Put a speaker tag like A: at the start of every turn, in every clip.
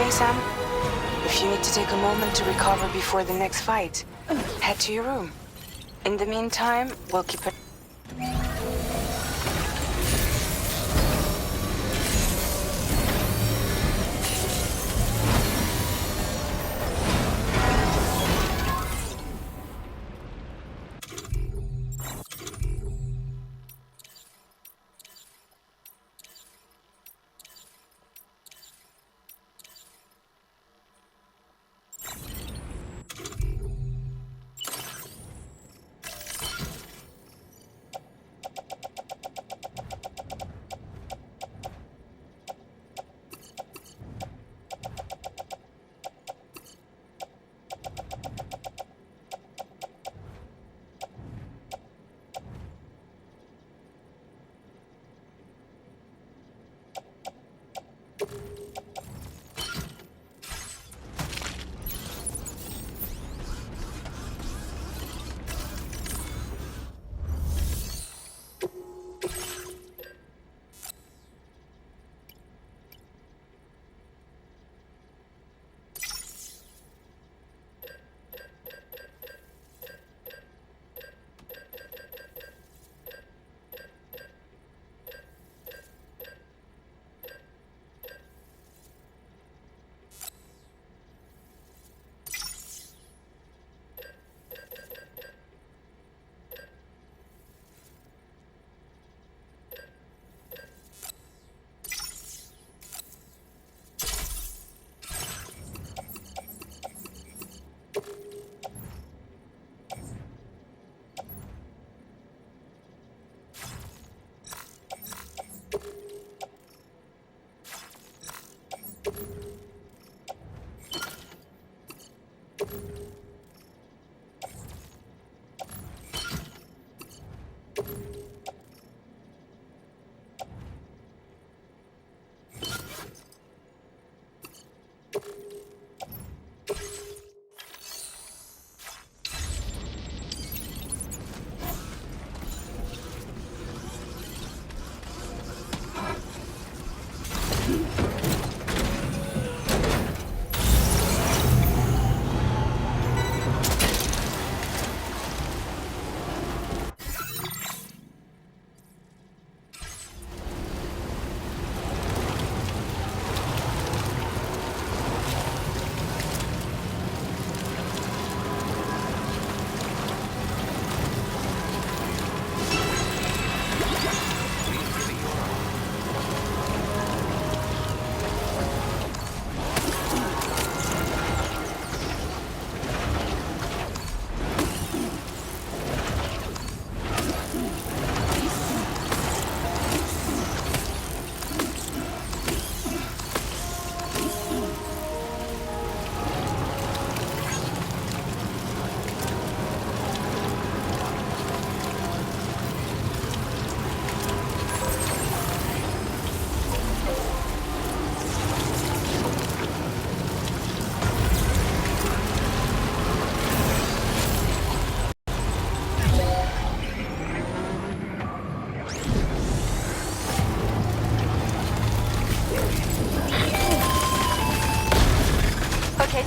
A: Okay, Sam? If you need to take a moment to recover before the next fight, head to your room. In the meantime, we'll keep it...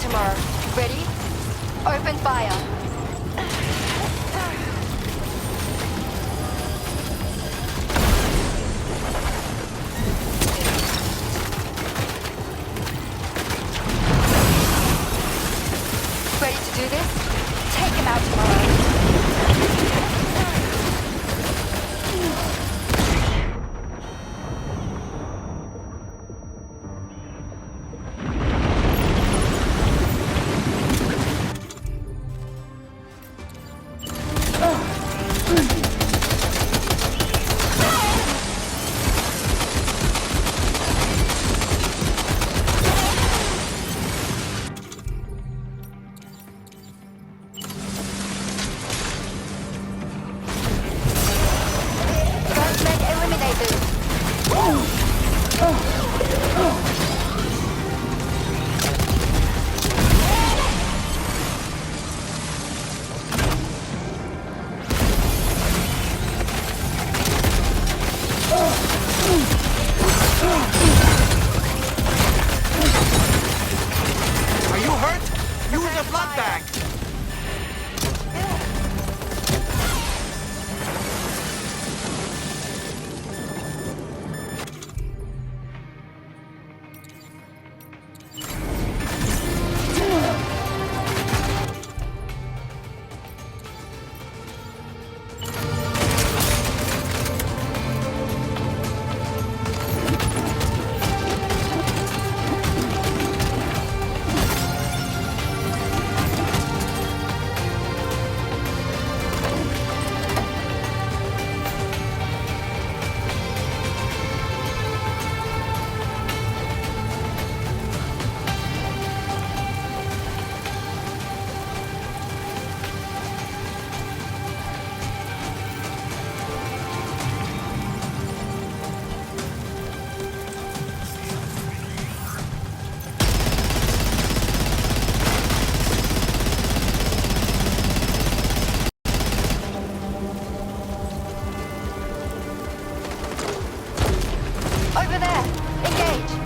B: Tomorrow. Ready? Open fire. Ready to do this? Take him out tomorrow. Over there. Engage.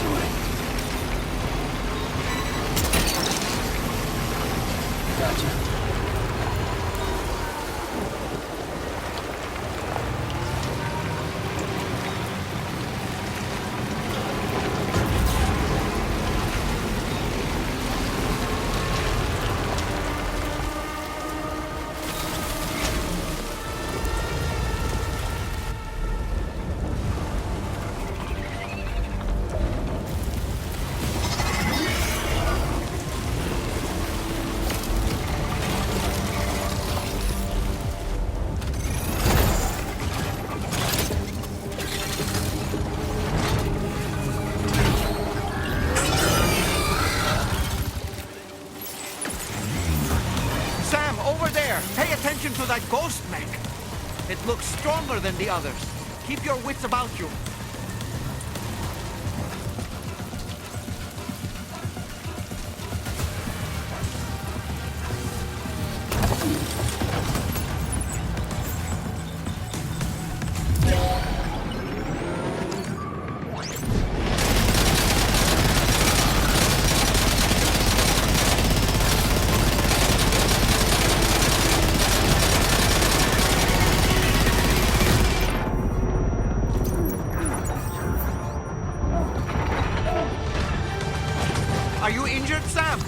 C: this way. Gotcha.
D: To that ghost mech. It looks stronger than the others. Keep your wits about you. Are you injured, Sam?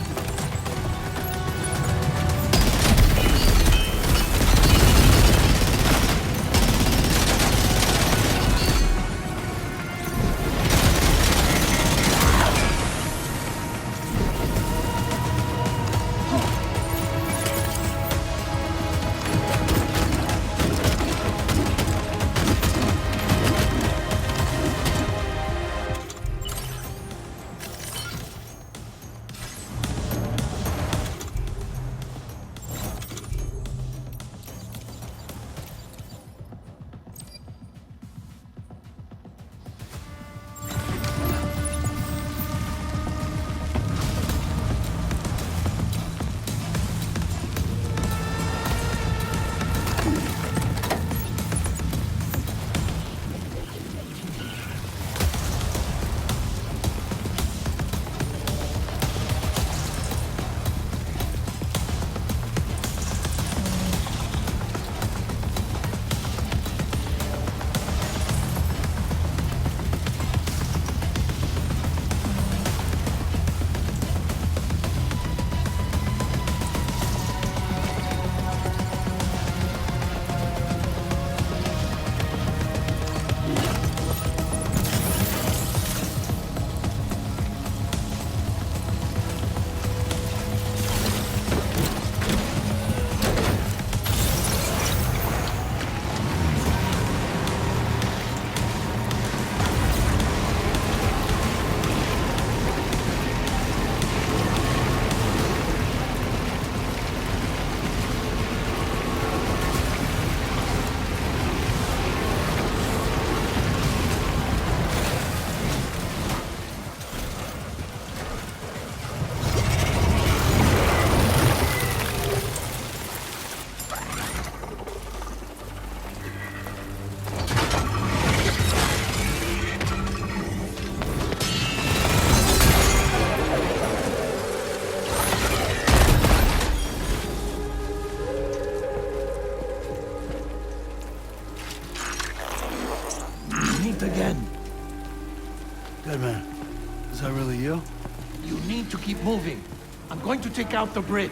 E: Keep moving. I'm going to take out the bridge.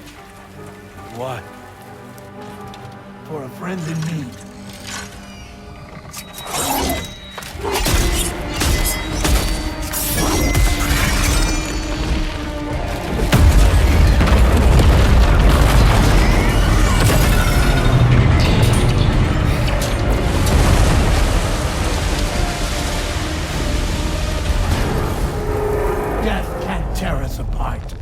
C: Why?
E: For a friend in need. Death can't tear us apart.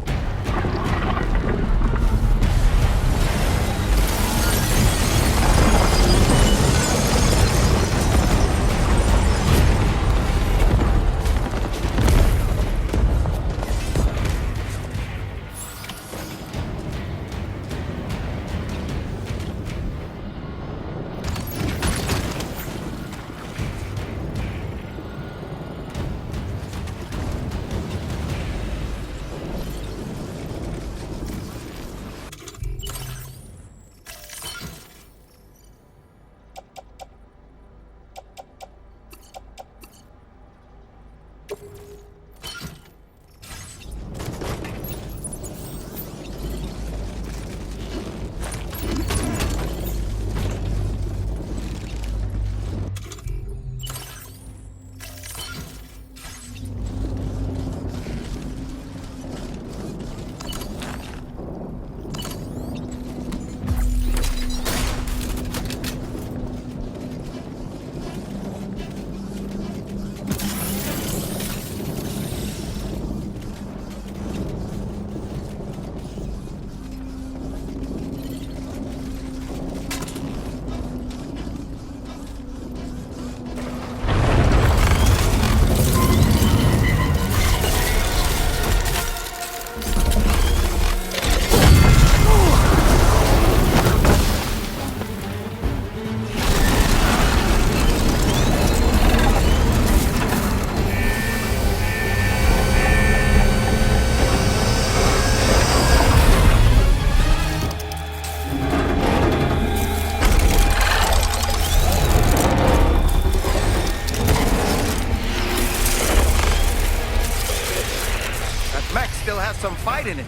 D: has some fight in it.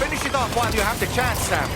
D: Finish it off while you have the chance, Sam.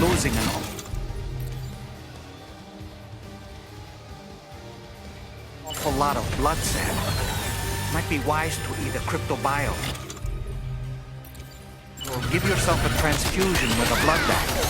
D: Losing and all. Awful lot of blood, Sam. Might be wise to eat a cryptobio. Or give yourself a transfusion with a blood bag.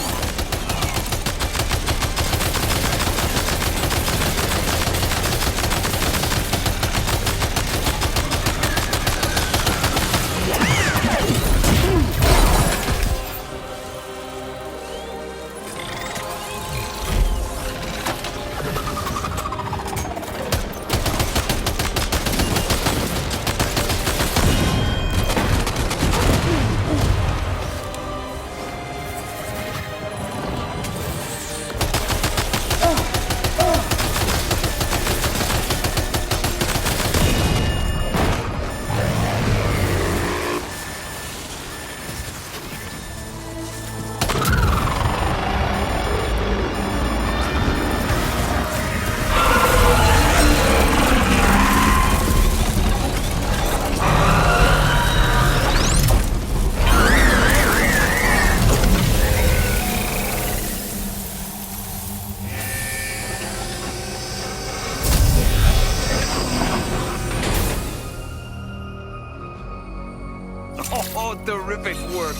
D: Oh, terrific work.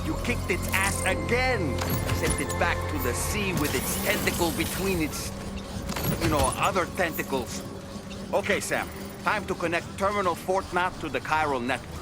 D: You kicked its ass again. Sent it back to the sea with its tentacle between its, other tentacles. Okay, Sam. Time to connect Terminal Fort Map to the chiral network.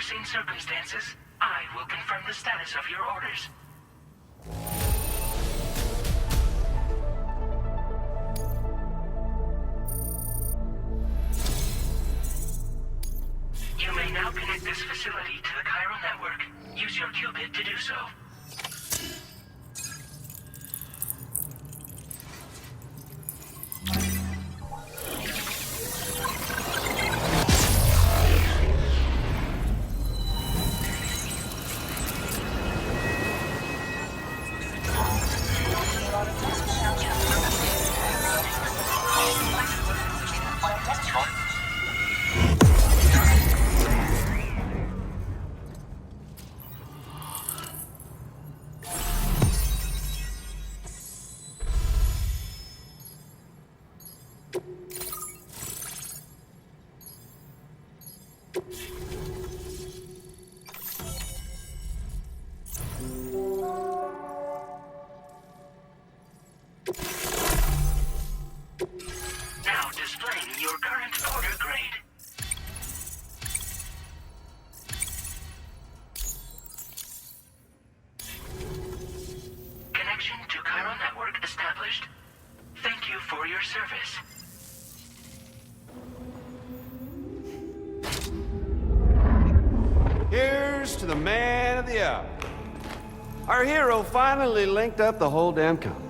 F: unforeseen circumstances, I will confirm the status of your orders. You may now connect this facility to the chiral network. Use your qubit to do so. Now displaying your current order grade. Connection to chiral network established. Thank you for your service.
G: Here's to the man of the hour. Our hero finally linked up the whole damn company.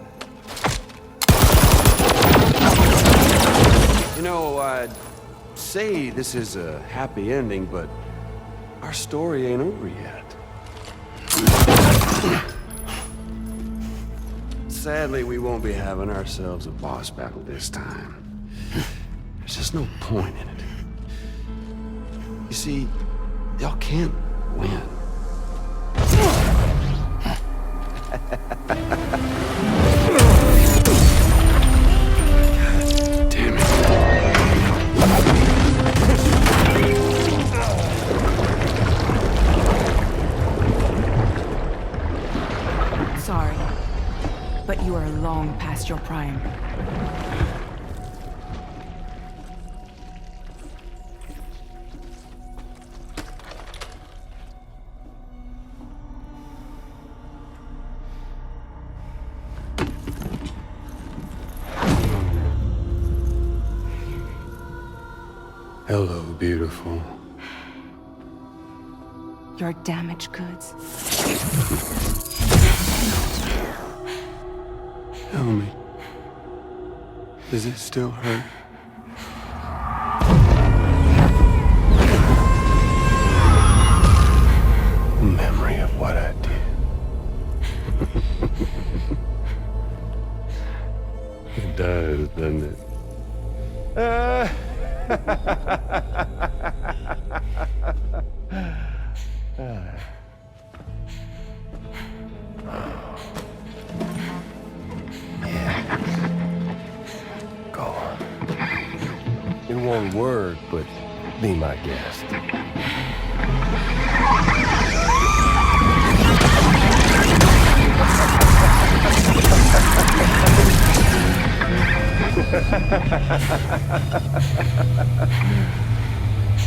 G: You know, I'd say this is a happy ending, but our story ain't over yet. Sadly, we won't be having ourselves a boss battle this time. There's just no point in it. You see, y'all can't win. Damn it.
A: Sorry, but you are long past your prime.
G: Hello, beautiful.
A: Your damaged goods.
G: Tell me, does it still hurt? Memory of what I did. It does, doesn't it? Go on. In one word, but be my guest.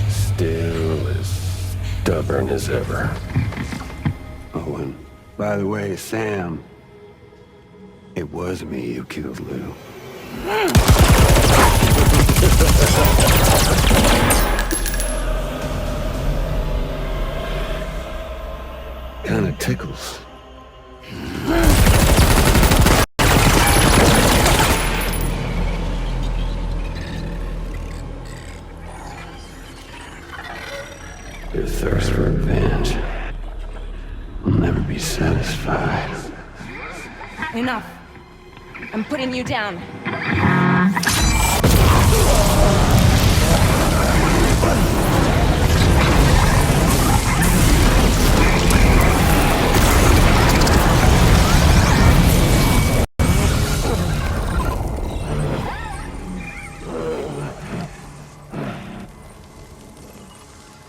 G: Still as stubborn as ever. Oh, and by the way, Sam, it was me who killed Lou. Kinda tickles. Your thirst for revenge will never be satisfied.
A: Enough. I'm putting you down.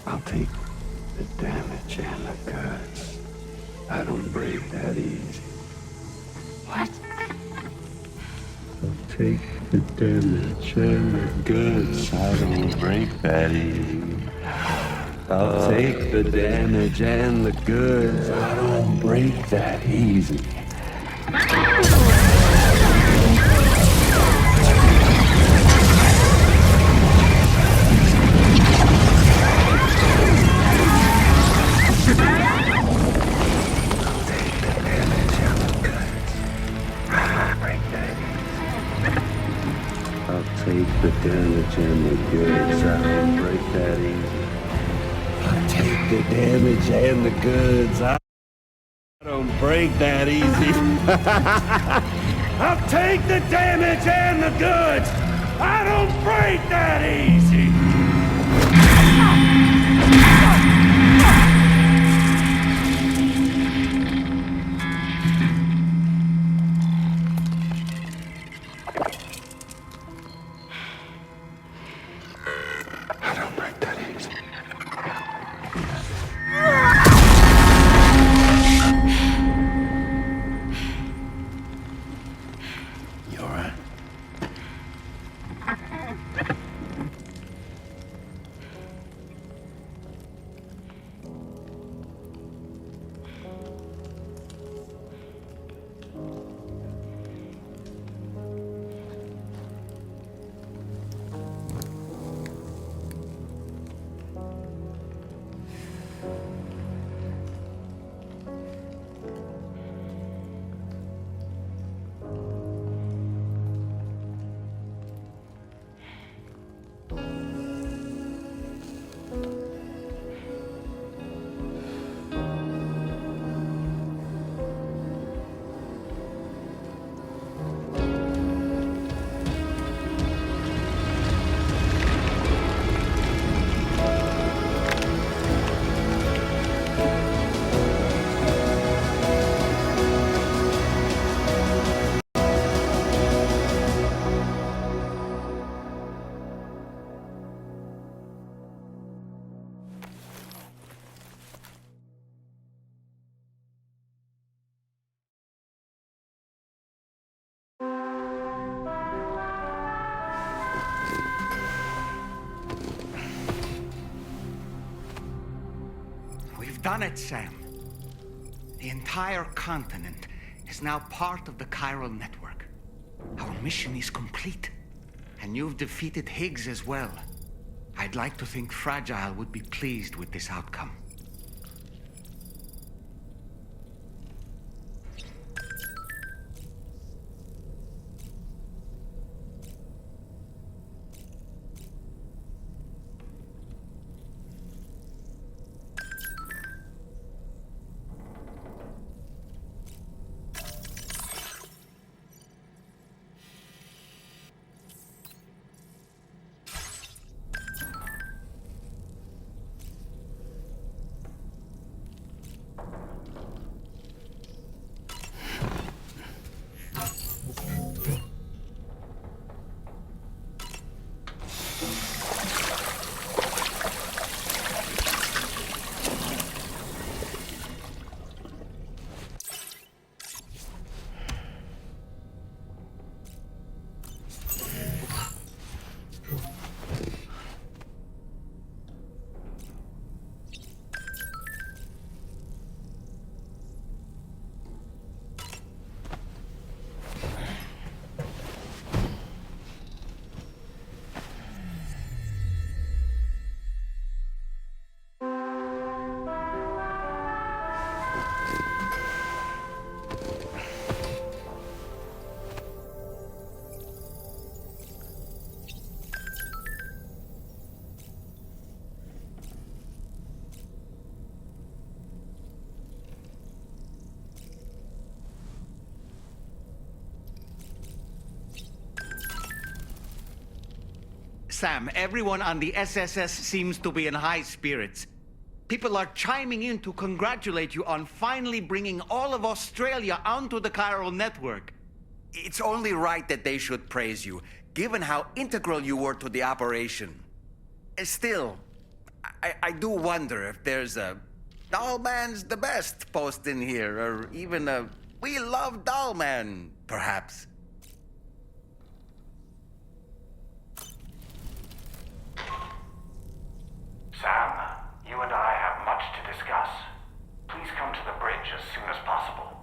G: I'll take the damage and the guts. I don't break that easy.
A: What?
G: I'll take the damage and the guts. I don't break that easy. I'll take the damage and the goods. I don't break that easy. Take the damage and the goods. I don't break that easy. I take the damage and the goods. I don't break that easy. I'll take the damage and the goods. I don't break that easy.
D: Done it, Sam. The entire continent is now part of the chiral network. Our mission is complete. And you've defeated Higgs as well. I'd like to think Fragile would be pleased with this outcome. Sam, everyone on the SSS seems to be in high spirits. People are chiming in to congratulate you on finally bringing all of Australia onto the chiral network. It's only right that they should praise you, given how integral you were to the operation. Still, I do wonder if there's a Dollman's the best post in here, or even a We Love Dollman, perhaps.
F: Sam, You and I have much to discuss. Please come to the bridge as soon as possible.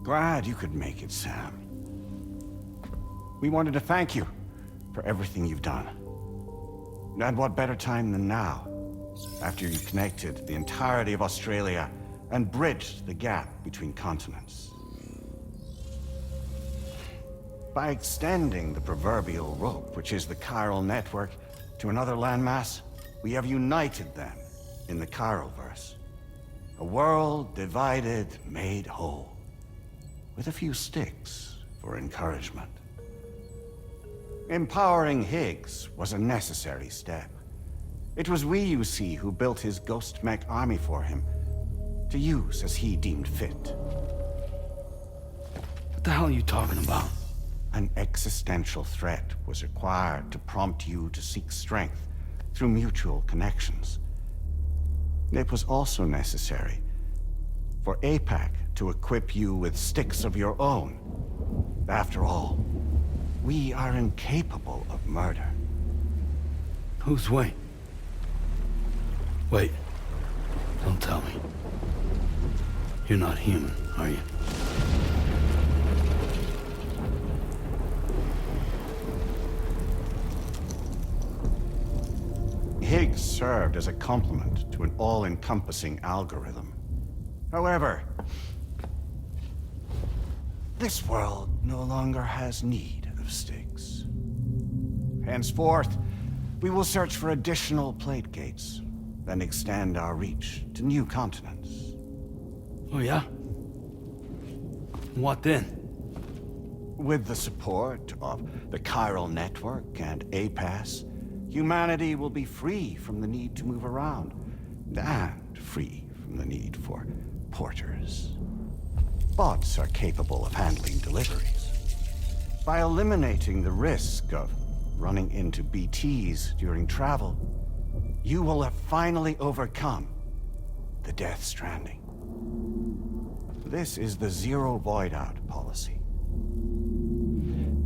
H: Glad you could make it, Sam. We wanted to thank you for everything you've done. And what better time than now, after you connected the entirety of Australia and bridged the gap between continents. By extending the proverbial rope, which is the chiral network, to another landmass, we have united them in the Chiralverse. A world divided, made whole. With a few sticks for encouragement. Empowering Higgs was a necessary step. It was we, you see, who built his ghost mech army for him, to use as he deemed fit.
C: What the hell are you talking about?
H: An existential threat was required to prompt you to seek strength through mutual connections. It was also necessary for APAC to equip you with sticks of your own. After all, we are incapable of murder.
C: Who's we? Wait. Don't tell me. You're not human, are you?
H: Higgs served as a complement to an all-encompassing algorithm. However, this world no longer has need of sticks. Henceforth, we will search for additional plate gates, then extend our reach to new continents.
C: Oh yeah? What then?
H: With the support of the chiral network and APAS, humanity will be free from the need to move around, and free from the need for porters. Bots are capable of handling deliveries. By eliminating the risk of running into BTs during travel, you will have finally overcome the Death Stranding. This is the zero void-out policy.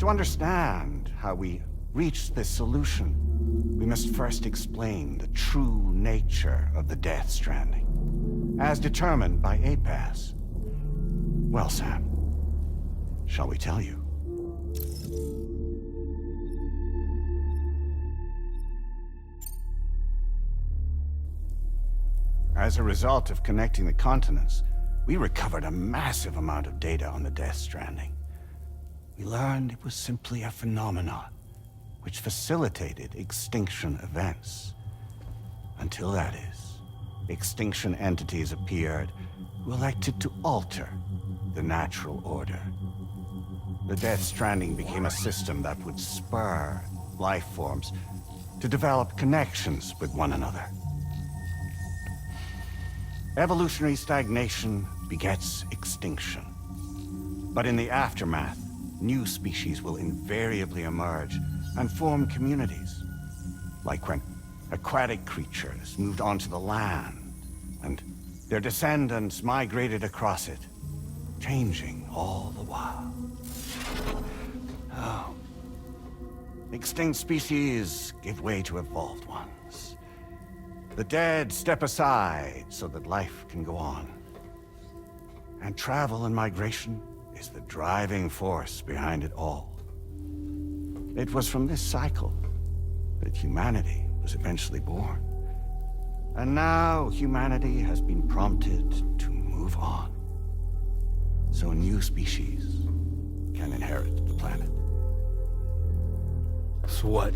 H: To understand how we reached this solution, we must first explain the true nature of the Death Stranding, as determined by APAS. Well, Sam, shall we tell you? As a result of connecting the continents, we recovered a massive amount of data on the Death Stranding. We learned it was simply a phenomenon which facilitated extinction events. Until that is, extinction entities appeared who elected to alter the natural order. The Death Stranding became a system that would spur life forms to develop connections with one another. Evolutionary stagnation begets extinction. But in the aftermath, new species will invariably emerge and form communities. Like when aquatic creatures moved onto the land, and their descendants migrated across it, changing all the while. Oh. Extinct species give way to evolved ones. The dead step aside so that life can go on. And travel and migration is the driving force behind it all. It was from this cycle that humanity was eventually born. And now humanity has been prompted to move on. So new species can inherit the planet.
C: So what?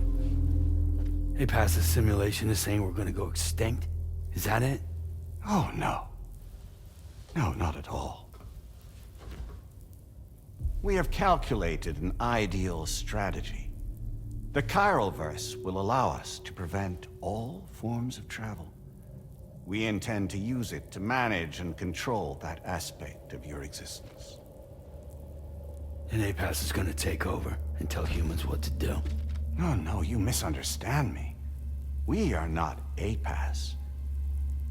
C: They passed a simulation is saying we're gonna go extinct? Is that it?
H: Oh, no. No, not at all. We have calculated an ideal strategy. The Chiralverse will allow us to prevent all forms of travel. We intend to use it to manage and control that aspect of your existence.
C: And APAS is gonna take over and tell humans what to do.
H: No, you misunderstand me. We are not APAS.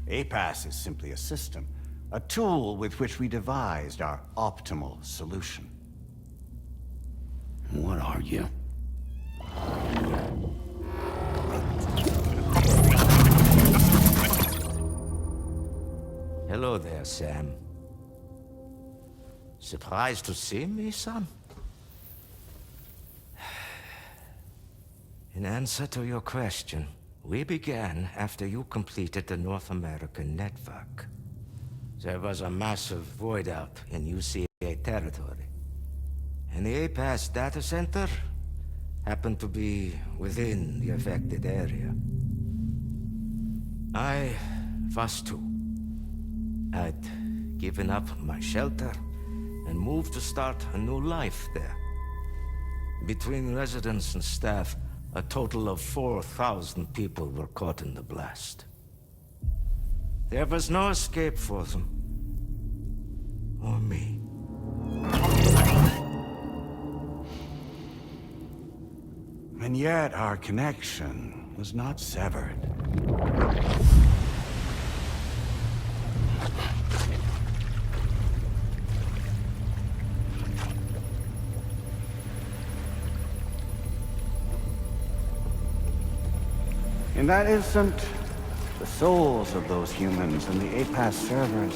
H: APAS is simply a system, a tool with which we devised our optimal solution.
C: What are you?
I: Hello there, Sam. Surprised to see me, son? In answer to your question, we began after you completed the North American network. There was a massive void out in UCA territory. And the APAS data center happened to be within the affected area. I was too. I'd given up my shelter and moved to start a new life there. Between residents and staff, a total of 4,000 people were caught in the blast. There was no escape for them. Or me.
H: And yet our connection was not severed. In that instant, the souls of those humans and the APAS servers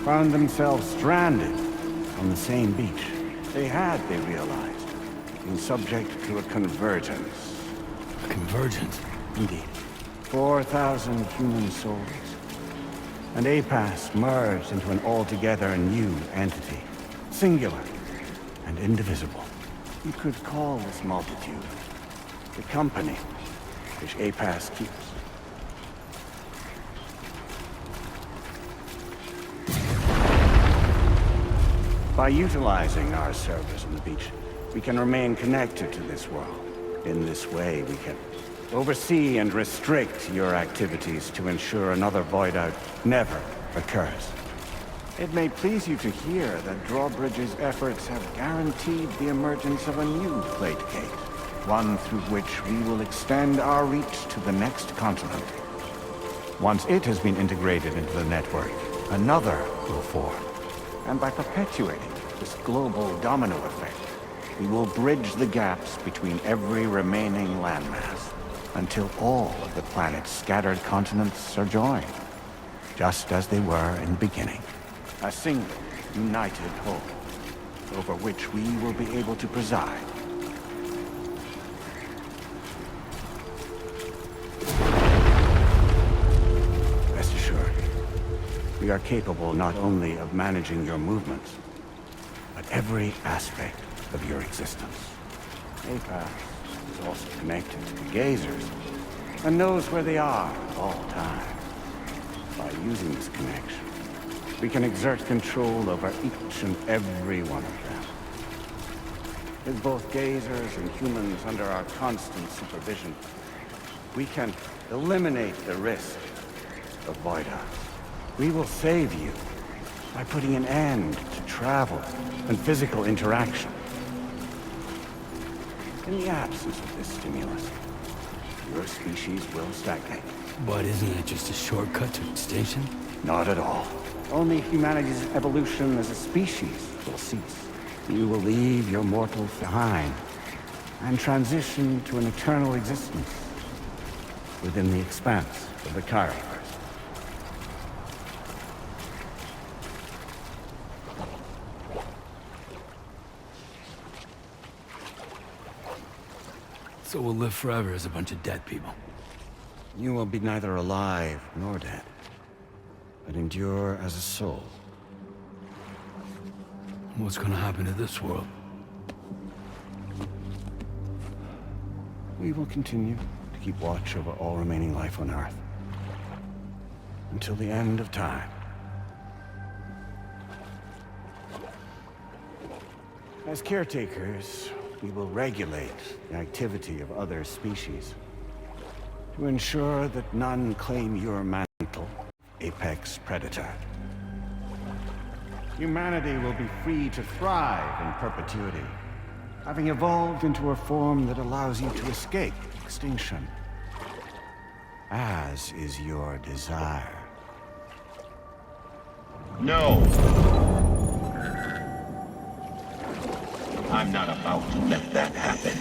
H: found themselves stranded on the same beach. They realized, been subject to a convergence.
C: A convergence?
H: Indeed. 4,000 human souls. And APAS merged into an altogether new entity. Singular and indivisible. You could call this multitude the company which APAS keeps. By utilizing our servers on the beach, we can remain connected to this world. In this way, we can oversee and restrict your activities to ensure another void out never occurs. It may please you to hear that Drawbridge's efforts have guaranteed the emergence of a new plate gate. One through which we will extend our reach to the next continent. Once it has been integrated into the network, another will form. And by perpetuating this global domino effect, we will bridge the gaps between every remaining landmass until all of the planet's scattered continents are joined, just as they were in the beginning. A single, united whole, over which we will be able to preside. We are capable not only of managing your movements, but every aspect of your existence. APAS is also connected to the gazers, and knows where they are at all times. By using this connection, we can exert control over each and every one of them. With both gazers and humans under our constant supervision, we can eliminate the risk of void outs. We will save you by putting an end to travel and physical interaction. In the absence of this stimulus, your species will stagnate.
C: But isn't it just a shortcut to extinction?
H: Not at all. Only humanity's evolution as a species will cease. You will leave your mortals behind, and transition to an eternal existence within the expanse of the Chiroverse.
C: So we'll live forever as a bunch of dead people.
H: You will be neither alive nor dead, but endure as a soul.
C: What's gonna happen to this world?
H: We will continue to keep watch over all remaining life on Earth until the end of time. As caretakers, we will regulate the activity of other species to ensure that none claim your mantle, apex predator. Humanity will be free to thrive in perpetuity, having evolved into a form that allows you to escape extinction, as is your desire.
J: No! I'm not about to let that happen.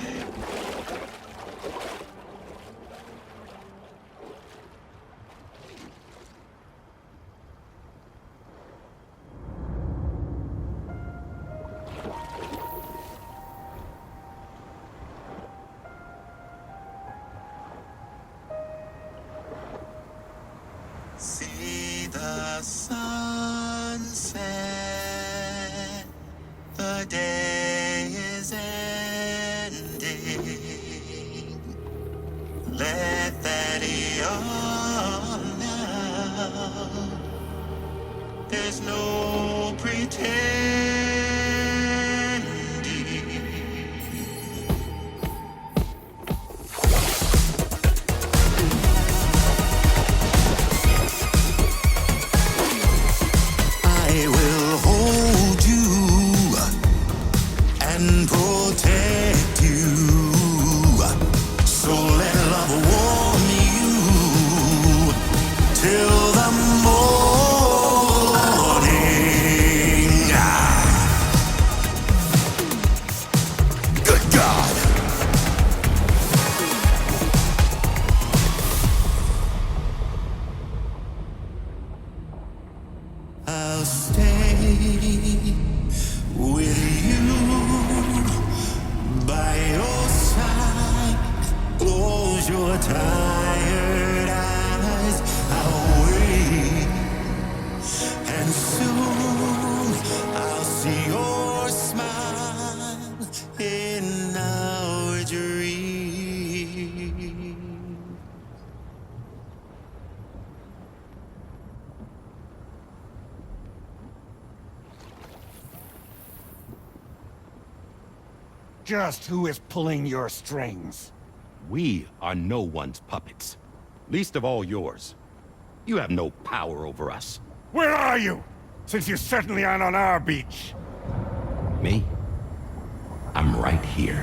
K: See the sunset, the day is ending. Let that yawn now. There's no pretending. I will hold you and protect you. So let love warm you till the morning. Good God. I'll stay with you by your side. Close your tired eyes. I'll wait, and soon I'll see your smile in our dream.
H: Just who is pulling your strings?
L: We are no one's puppets. Least of all yours. You have no power over us.
H: Where are you? Since you certainly aren't on our beach.
L: Me? I'm right here.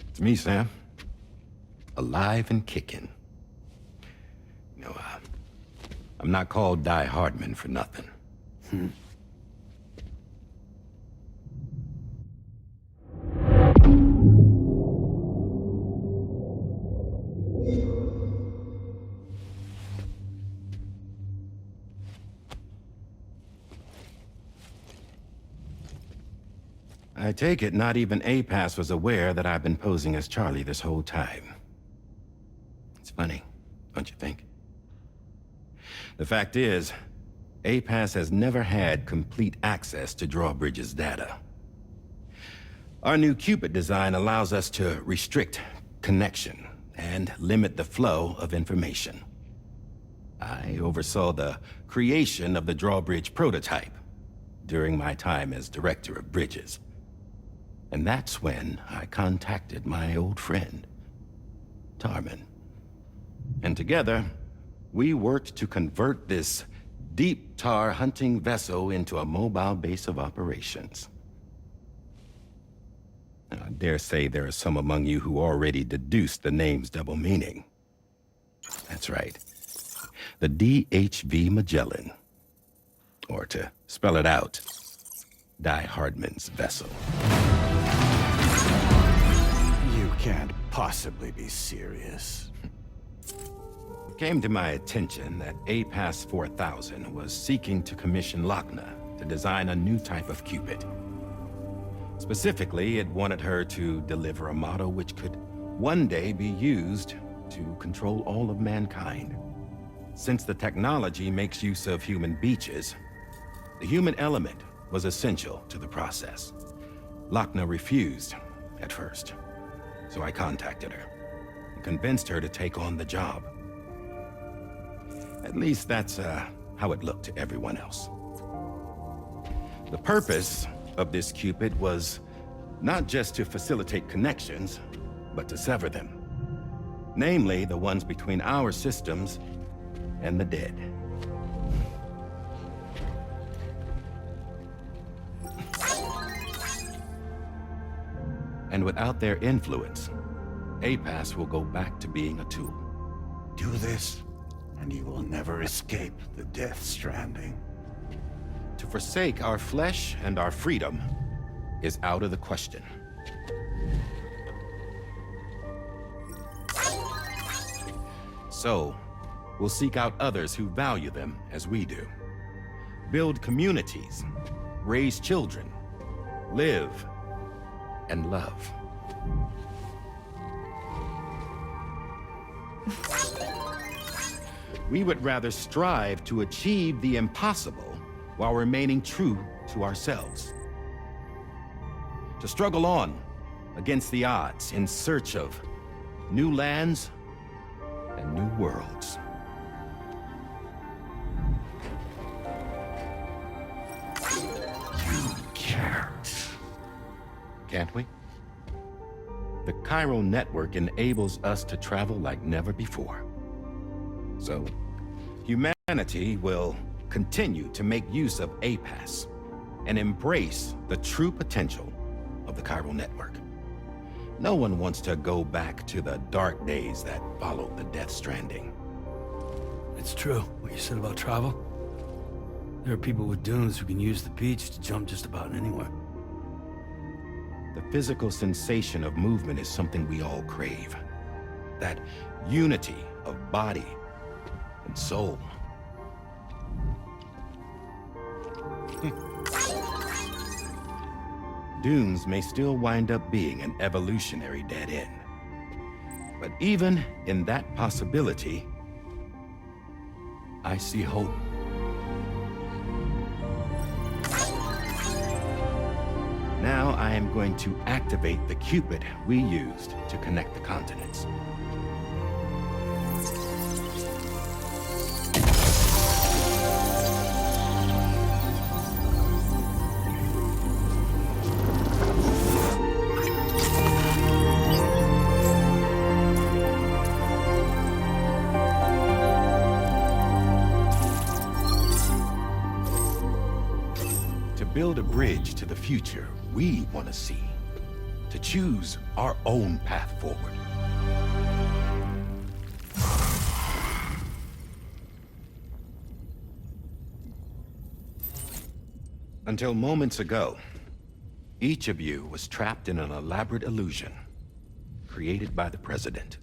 L: It's me, Sam. Alive and kicking. No, I'm not called Die Hardman for nothing. I take it not even APAS was aware that I've been posing as Charlie this whole time. It's funny, don't you think? The fact is, APAS has never had complete access to Drawbridge's data. Our new Cupid design allows us to restrict connection and limit the flow of information. I oversaw the creation of the Drawbridge prototype during my time as Director of Bridges. And that's when I contacted my old friend, Tarman. And together, we worked to convert this deep tar hunting vessel into a mobile base of operations. I dare say there are some among you who already deduced the name's double meaning. That's right. The DHV Magellan. Or to spell it out, Die Hardman's vessel.
H: You can't possibly be serious.
L: It came to my attention that APAS 4000 was seeking to commission Lochner to design a new type of Cupid. Specifically, it wanted her to deliver a model which could one day be used to control all of mankind. Since the technology makes use of human beaches, the human element was essential to the process. Lochner refused at first, so I contacted her and convinced her to take on the job. At least that's how it looked to everyone else. The purpose of this Cupid was not just to facilitate connections, but to sever them. Namely, the ones between our systems and the dead. And without their influence, APAS will go back to being a tool.
H: Do this, and you will never escape the Death Stranding.
L: To forsake our flesh and our freedom is out of the question. So, we'll seek out others who value them as we do. Build communities, raise children, live, and love. We would rather strive to achieve the impossible while remaining true to ourselves. To struggle on against the odds in search of new lands and new worlds.
H: You can't.
L: Can't we? The chiral network enables us to travel like never before. So, humanity will continue to make use of APAS and embrace the true potential of the chiral network. No one wants to go back to the dark days that followed the Death Stranding.
C: It's true, what you said about travel. There are people with dunes who can use the beach to jump just about anywhere.
L: The physical sensation of movement is something we all crave. That unity of body and soul. Dunes may still wind up being an evolutionary dead end. But even in that possibility, I see hope. Now I am going to activate the Cupid we used to connect the continents. Build a bridge to the future we want to see, to choose our own path forward. Until moments ago, each of you was trapped in an elaborate illusion created by the President.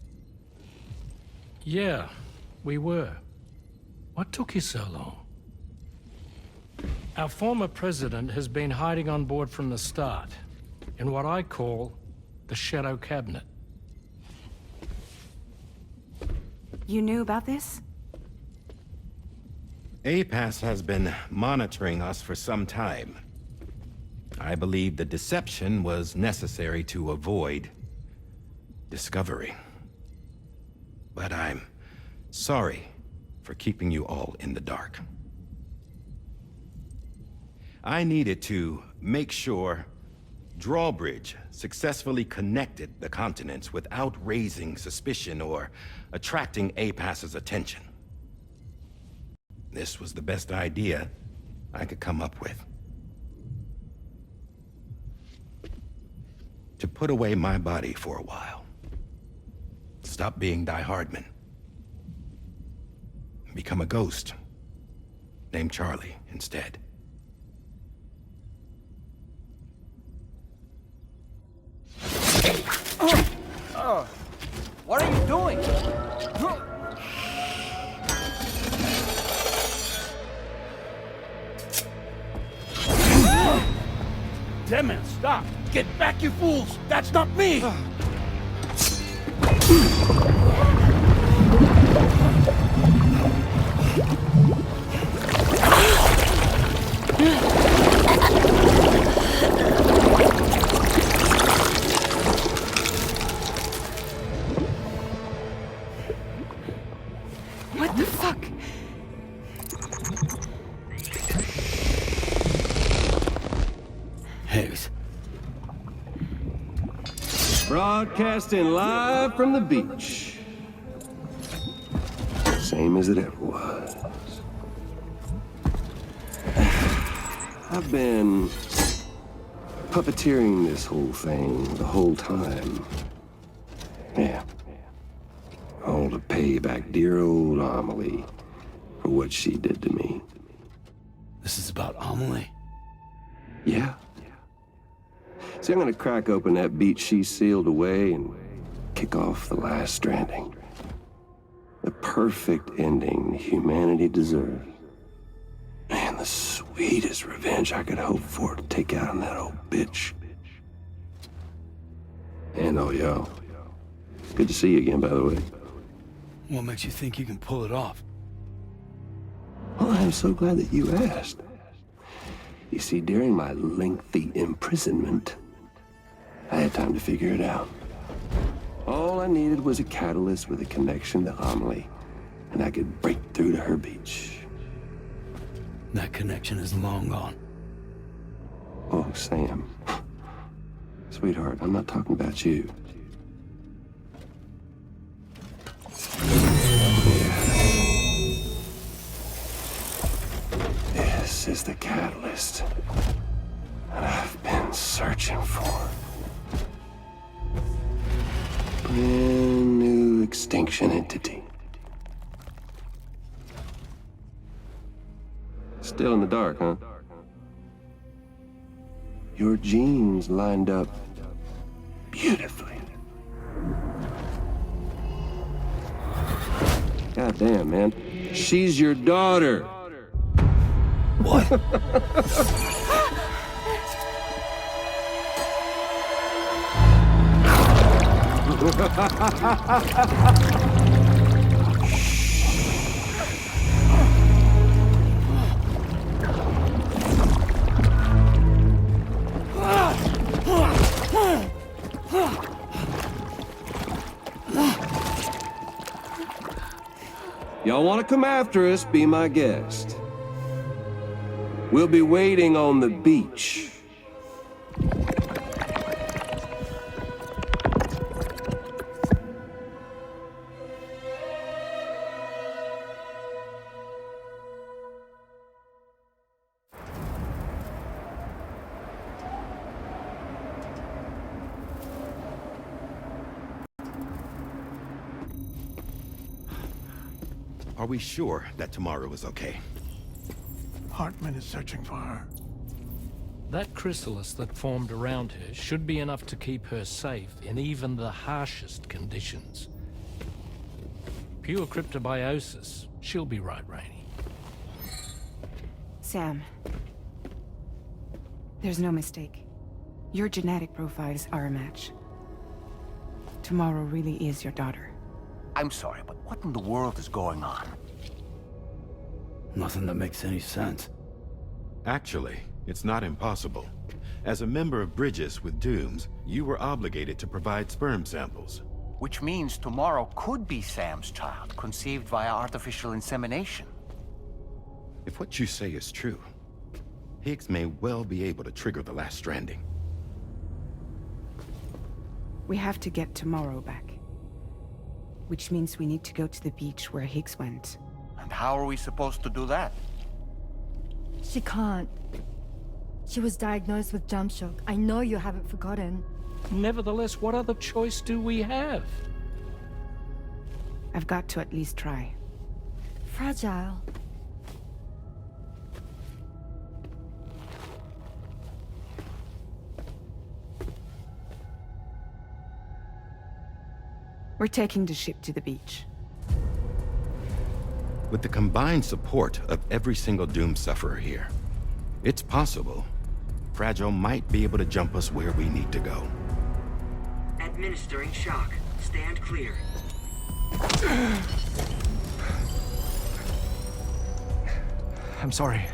E: Yeah, we were. What took you so long? Our former president has been hiding on board from the start, in what I call the Shadow Cabinet.
A: You knew about this?
L: APAS has been monitoring us for some time. I believe the deception was necessary to avoid discovery. But I'm sorry for keeping you all in the dark. I needed to make sure Drawbridge successfully connected the continents without raising suspicion or attracting APAS's attention. This was the best idea I could come up with. to put away my body for a while. Stop being Die Hardman. Become a ghost. Named Charlie instead.
D: What are you doing?
C: Damn man, stop! Get back, you fools! That's not me!
A: What the fuck?
C: Higgs.
G: Broadcasting live from the beach. Same as it ever was. I've been puppeteering this whole thing the whole time. Yeah. All to pay back dear old Amelie for what she did to me.
C: This is about Amelie?
G: Yeah. See, I'm gonna crack open that beach she sealed away and kick off the last stranding. The perfect ending humanity deserves. Man, the sweetest revenge I could hope for to take out on that old bitch. And oh, yo. Good to see you again, by the way.
C: What makes you think you can pull it off?
G: Well, I'm so glad that you asked. You see, during my lengthy imprisonment, I had time to figure it out. All I needed was a catalyst with a connection to Amelie, and I could break through to her beach.
C: That connection is long gone.
G: Oh, Sam. Sweetheart, I'm not talking about you. This is the catalyst that I've been searching for. Brand new extinction entity. Still in the dark, huh? Your genes lined up beautifully. God damn, man. She's your daughter.
C: What?
G: Y'all want to come after us, be my guest. We'll be waiting on the beach.
L: Are we sure that tomorrow is okay?
M: Hartman is searching for her.
E: That chrysalis that formed around her should be enough to keep her safe in even the harshest conditions. Pure cryptobiosis. She'll be right, Rainey.
A: Sam. There's no mistake. Your genetic profiles are a match. Tomorrow really is your daughter.
D: I'm sorry, but what in the world is going on?
C: Nothing that makes any sense.
L: Actually, it's not impossible. As a member of Bridges with Dooms, you were obligated to provide sperm samples.
D: Which means tomorrow could be Sam's child, conceived via artificial insemination.
L: If what you say is true, Higgs may well be able to trigger the last stranding.
A: We have to get tomorrow back. Which means we need to go to the beach where Higgs went.
D: And how are we supposed to do that?
N: She can't. She was diagnosed with jump shock. I know you haven't forgotten.
E: Nevertheless, what other choice do we have?
A: I've got to at least try.
B: Fragile.
A: We're taking the ship to the beach.
L: With the combined support of every single Doom sufferer here, it's possible Fragile might be able to jump us where we need to go.
F: Administering shock. Stand clear.
N: I'm sorry.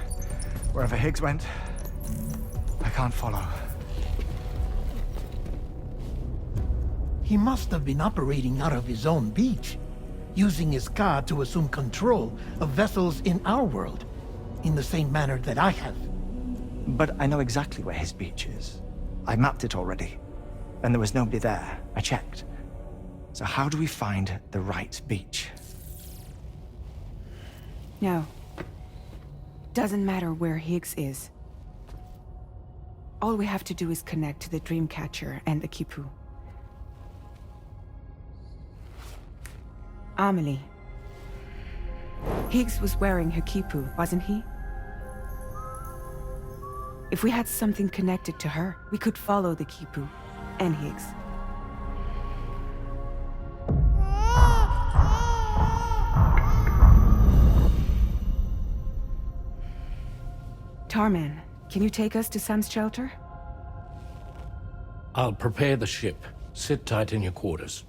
N: Wherever Higgs went, I can't follow.
M: He must have been operating out of his own beach, using his car to assume control of vessels in our world, in the same manner that I have.
N: But I know exactly where his beach is. I mapped it already, and there was nobody there. I checked. So how do we find the right beach?
A: No. Doesn't matter where Higgs is. All we have to do is connect to the Dreamcatcher and the Kipu. Amelie. Higgs was wearing her Kipu, wasn't he? If we had something connected to her, we could follow the Kipu and Higgs. Tarman, can you take us to Sam's shelter?
E: I'll prepare the ship. Sit tight in your quarters.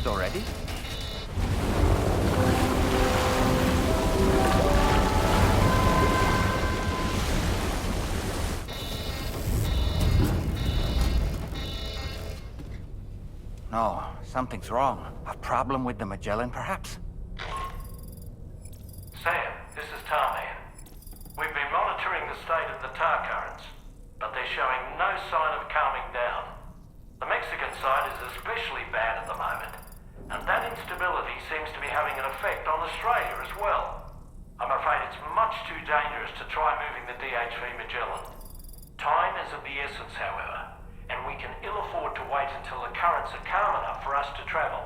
D: Already? No, something's wrong. A problem with the Magellan, perhaps?
E: Sam, this is Tommie. We've been monitoring the state of the tar currents, but they're showing no sign of calming down. The Mexican side is especially bad at the moment, and that instability seems to be having an effect on Australia as well. I'm afraid it's much too dangerous to try moving the DHV Magellan. Time is of the essence, however, and we can ill afford to wait until the currents are calm enough for us to travel.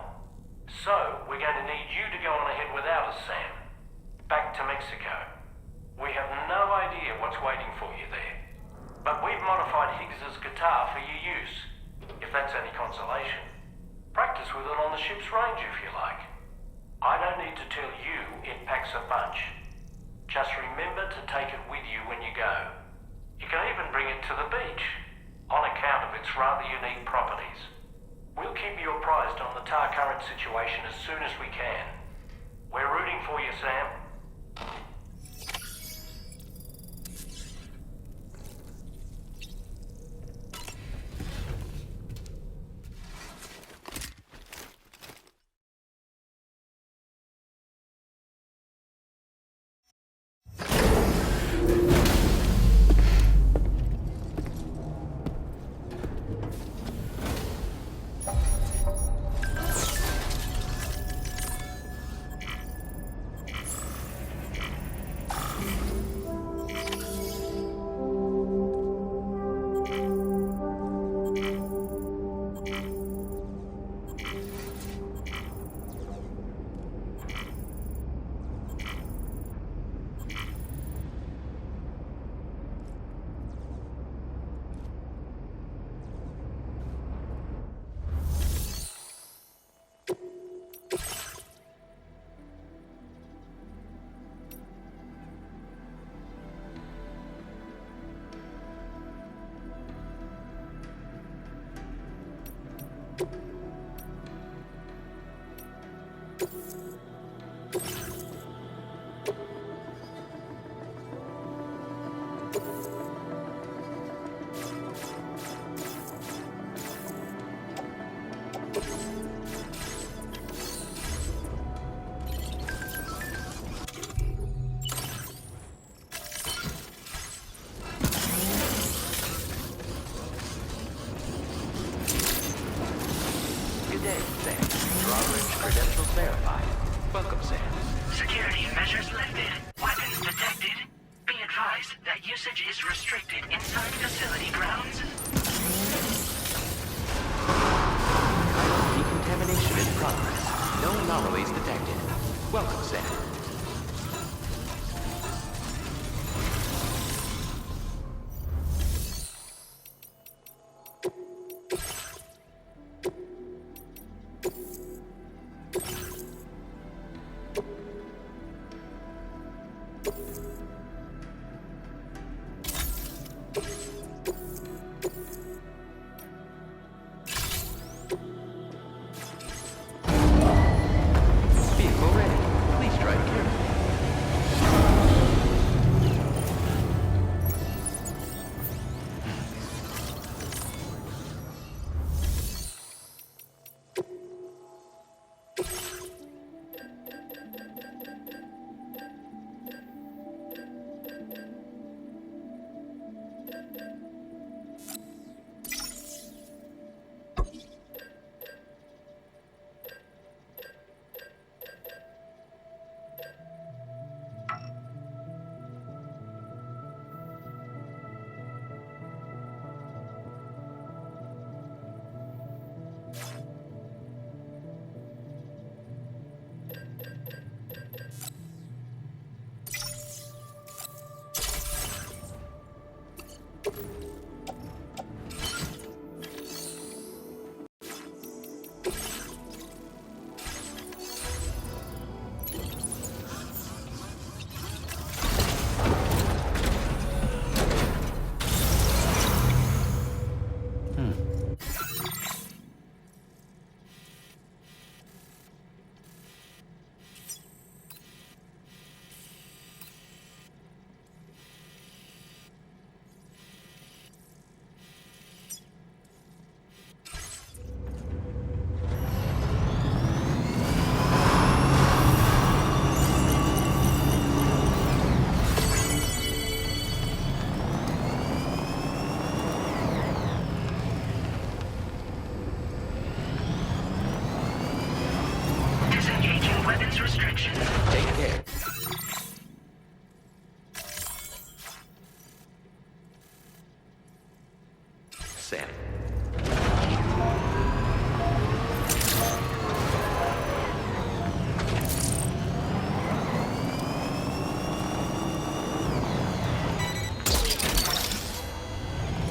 E: So, we're going to need you to go on ahead without us, Sam. Back to Mexico. We have no idea what's waiting for you there, but we've modified Higgs's guitar for your use, if that's any consolation. Practice with it on the ship's range if you like. I don't need to tell you it packs a punch. Just remember to take it with you when you go. You can even bring it to the beach, on account of its rather unique properties. We'll keep you apprised on the tar current situation as soon as we can. We're rooting for you, Sam.
F: usage is restricted inside facility grounds.
O: Decontamination in progress. No anomalies detected. Welcome, Sam.
F: Restrictions.
O: Take care. Sam.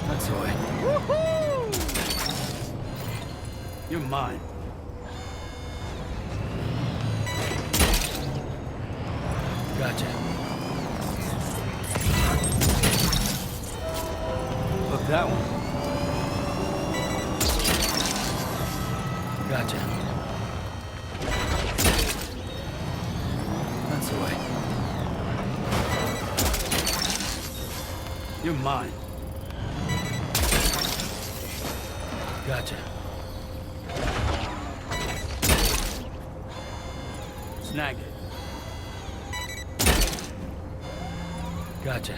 C: That's the way. Woohoo! You're mine. Gotcha. Look, that one. Gotcha. That's the way. You're mine. Gotcha. Snag it. Gotcha.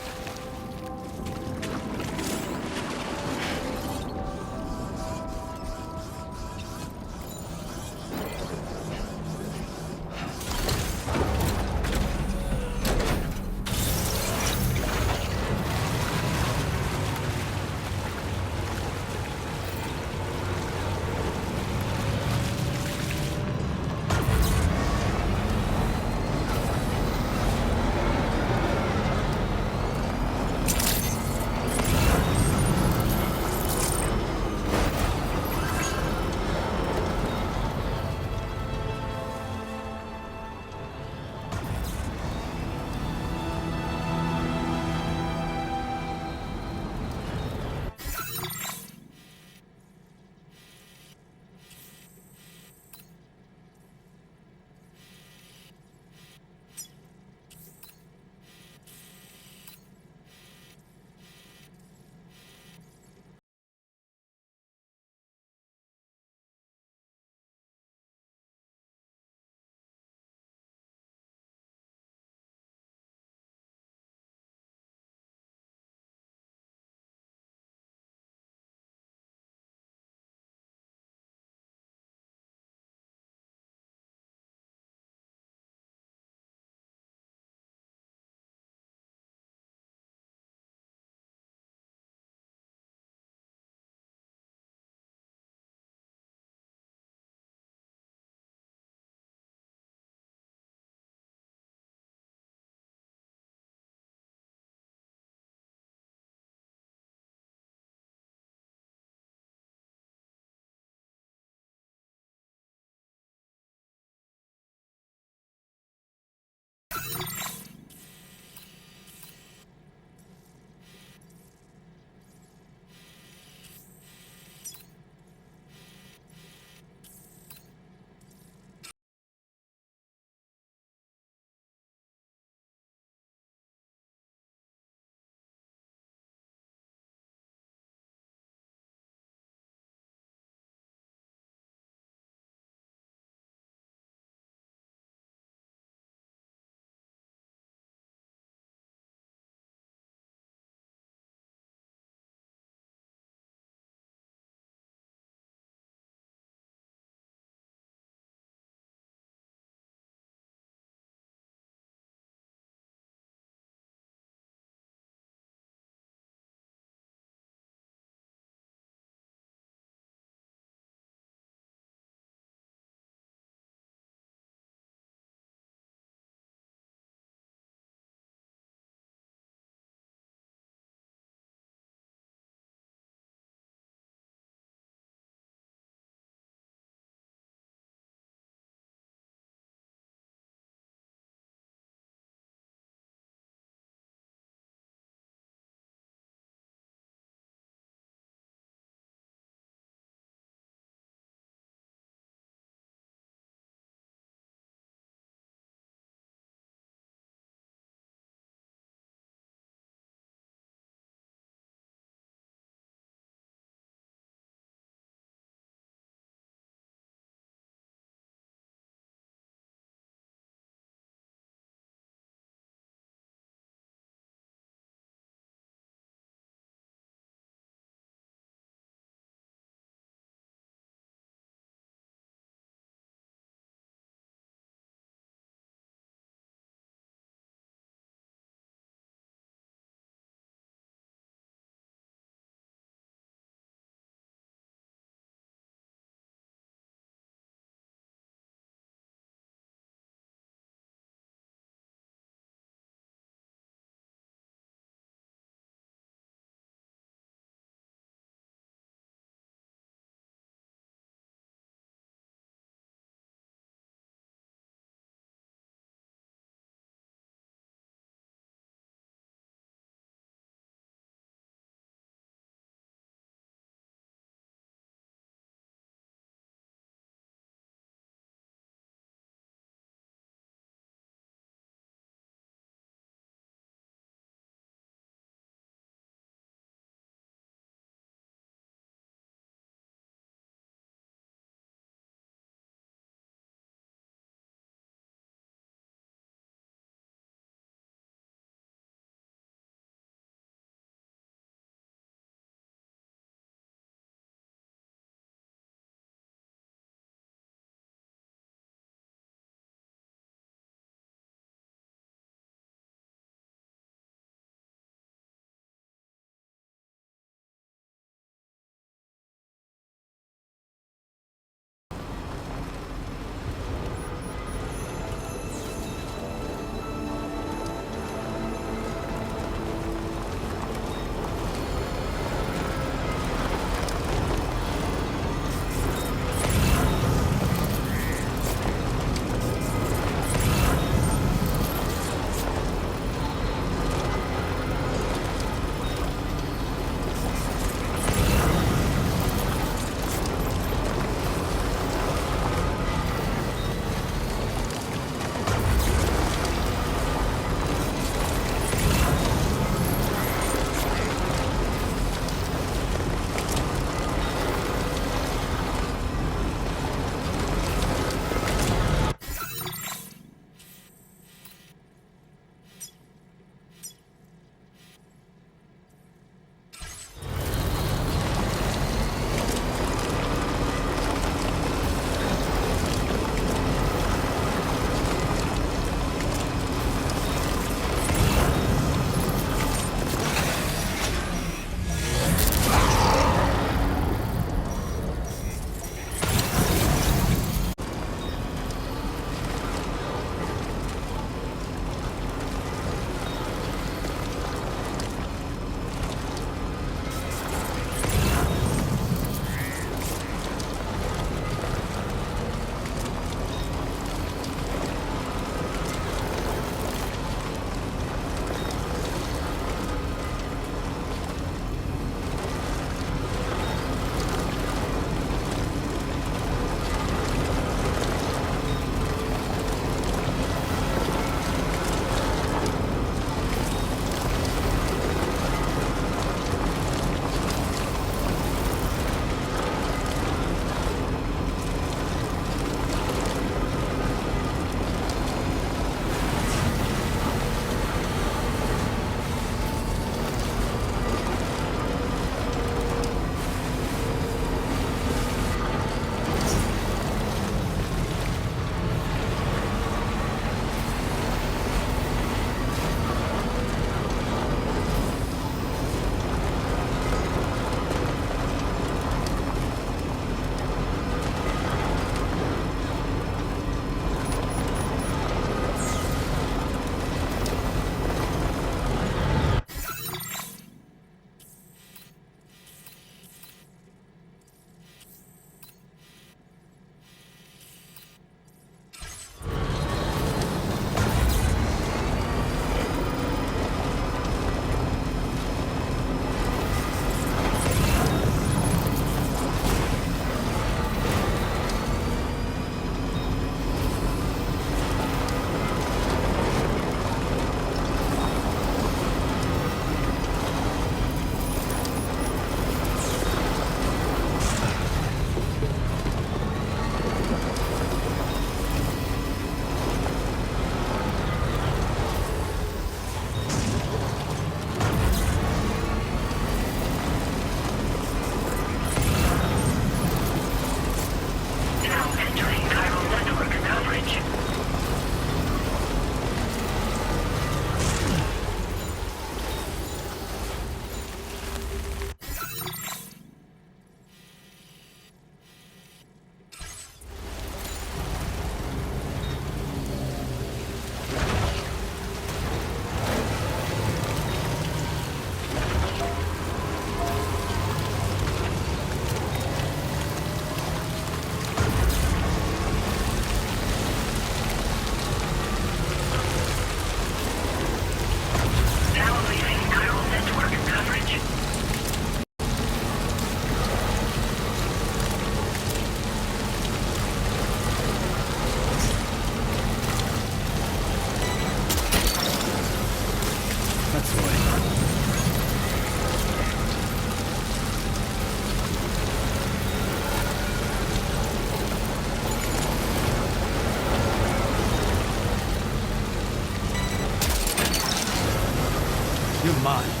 E: mine.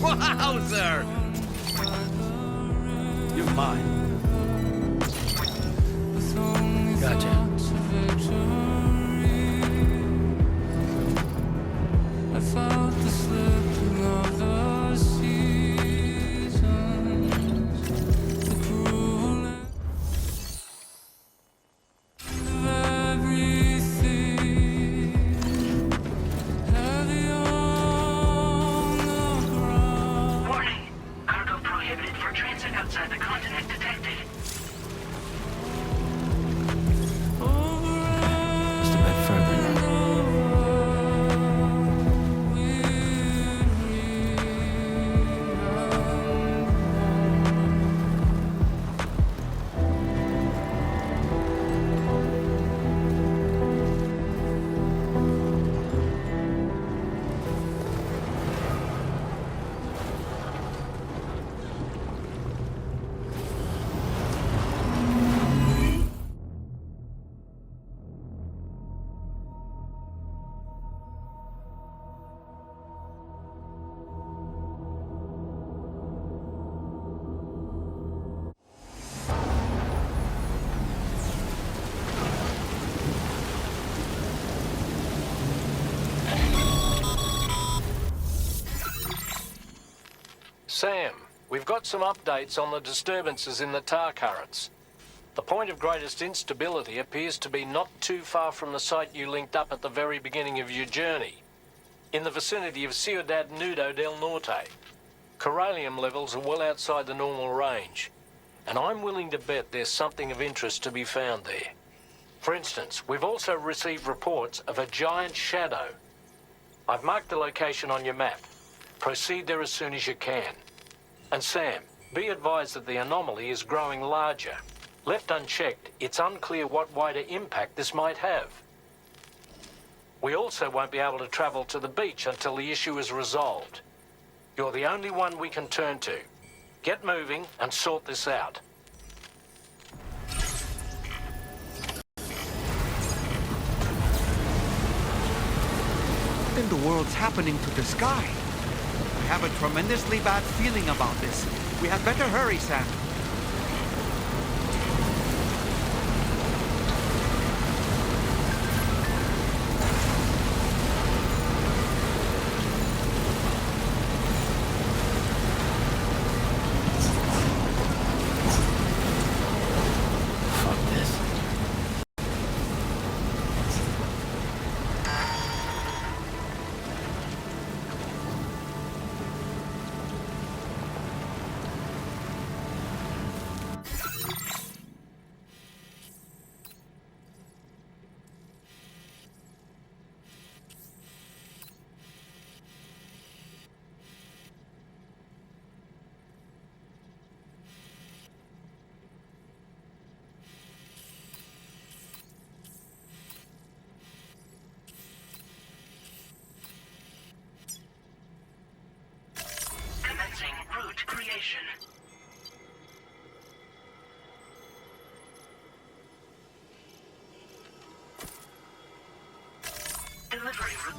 D: Wowzer! You're mine.
E: Gotcha.
K: I felt the slipping of the seasons, the cruel end of everything, heavy on the ground.
F: Warning. Cargo prohibited for transit outside the continent detected.
C: Just a bit further now.
E: Sam, we've got some updates on the disturbances in the tar currents. The point of greatest instability appears to be not too far from the site you linked up at the very beginning of your journey, in the vicinity of Ciudad Nudo del Norte. Corallium levels are well outside the normal range, and I'm willing to bet there's something of interest to be found there. For instance, we've also received reports of a giant shadow. I've marked the location on your map. Proceed there as soon as you can. And Sam, be advised that the anomaly is growing larger. Left unchecked, it's unclear what wider impact this might have. We also won't be able to travel to the beach until the issue is resolved. You're the only one we can turn to. Get moving and sort this out.
D: What in the world's happening to the sky? I have a tremendously bad feeling about this. We had better hurry, Sam.
F: Commencing route creation. Delivery route.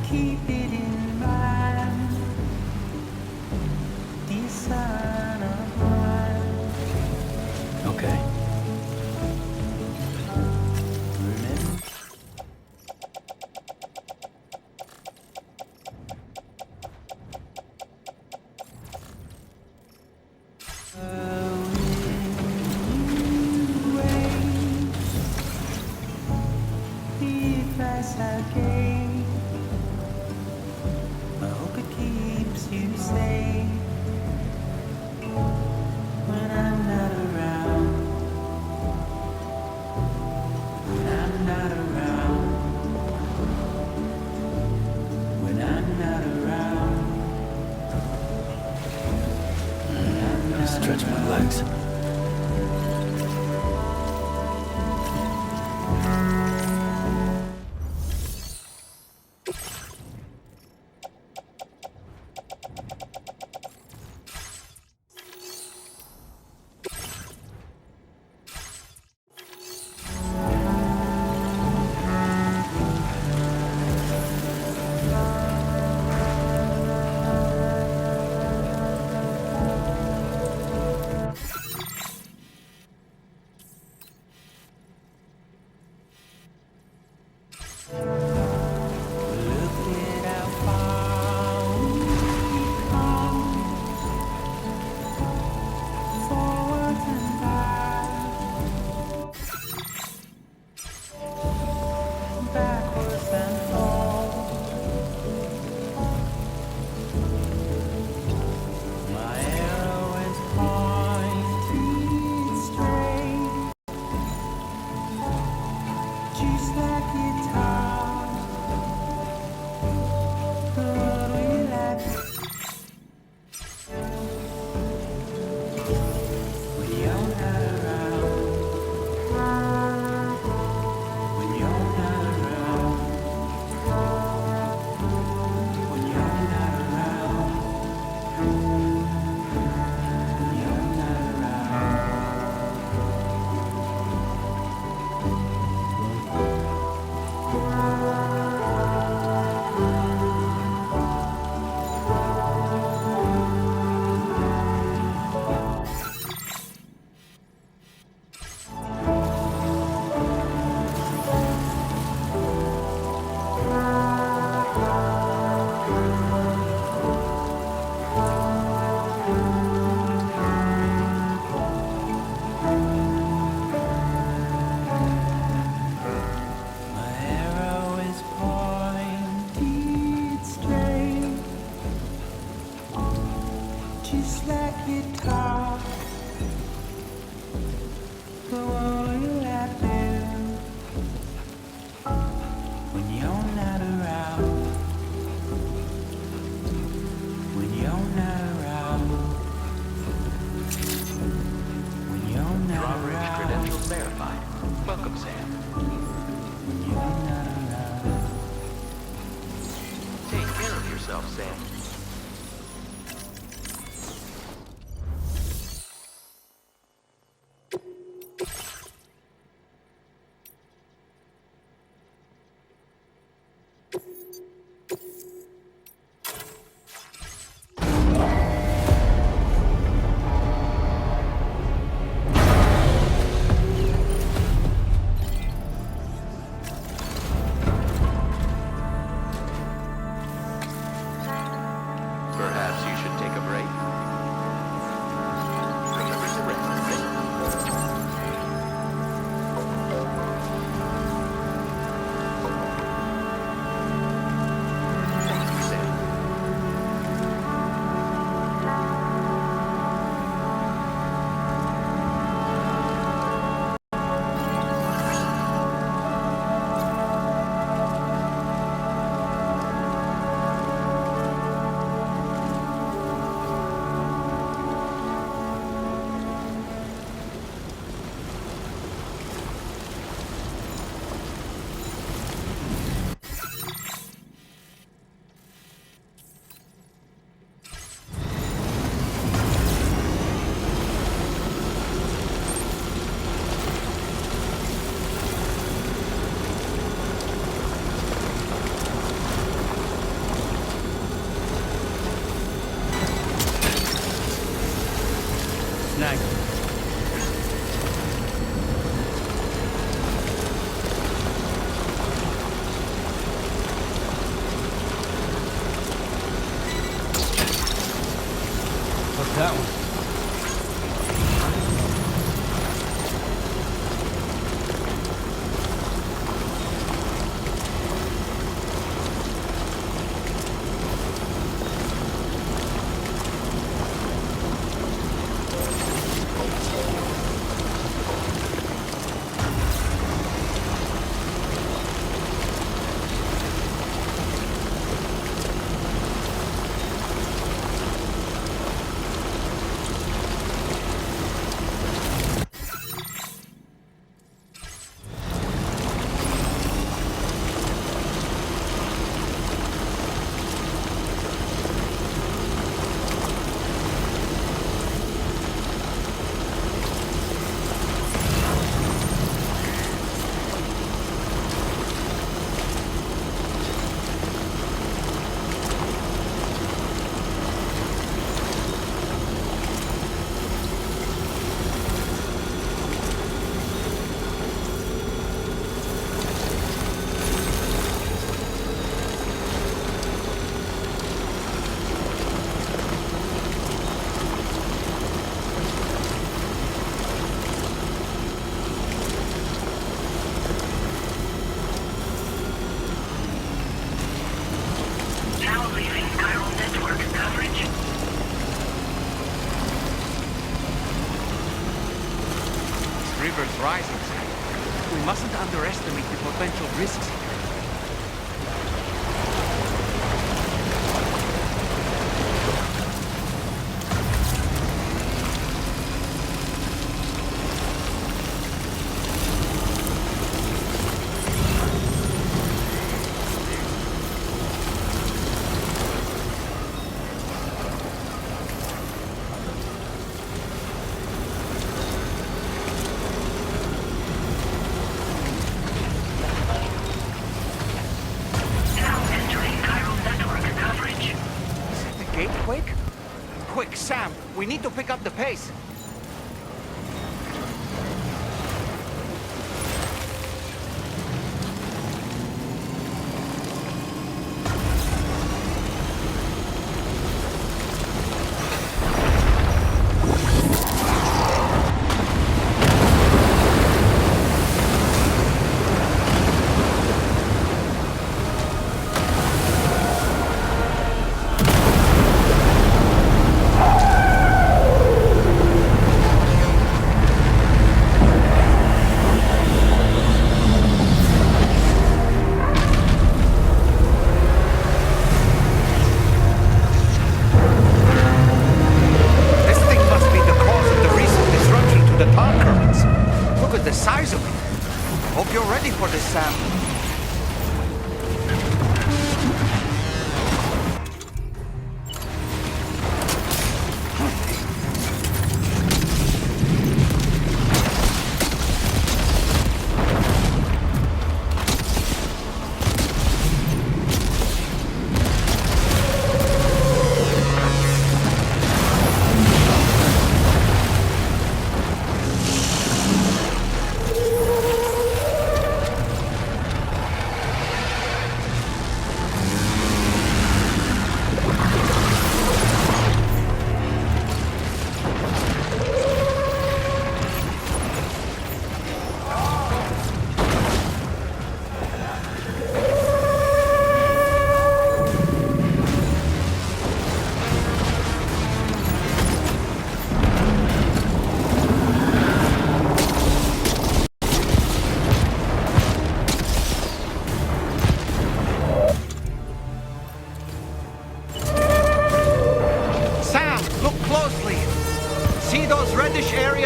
K: Keep it in mind.
C: that one.
D: reprising, Sam. We mustn't underestimate the potential risks here. Quick, Sam, we need to pick up the pace.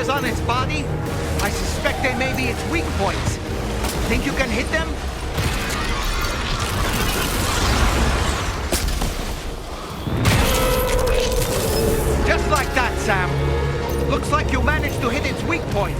D: On its body? I suspect they may be its weak points. Think you can hit them? Just like that, Sam. Looks like you managed to hit its weak point.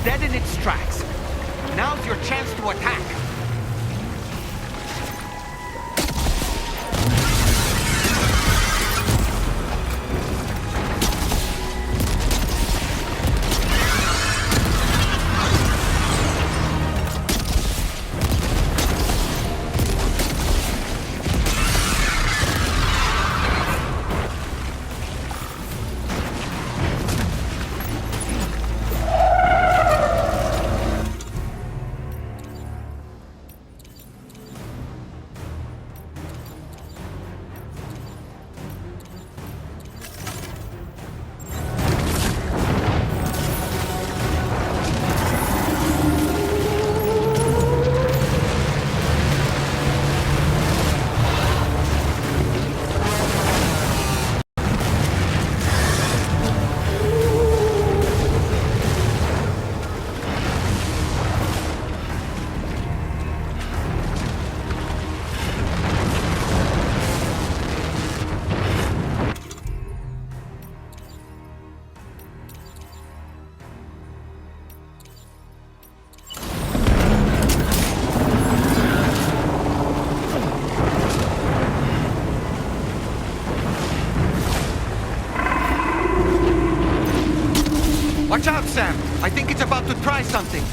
D: dead in its tracks. Now's your chance to attack. Watch out, Sam! I think it's about to try something.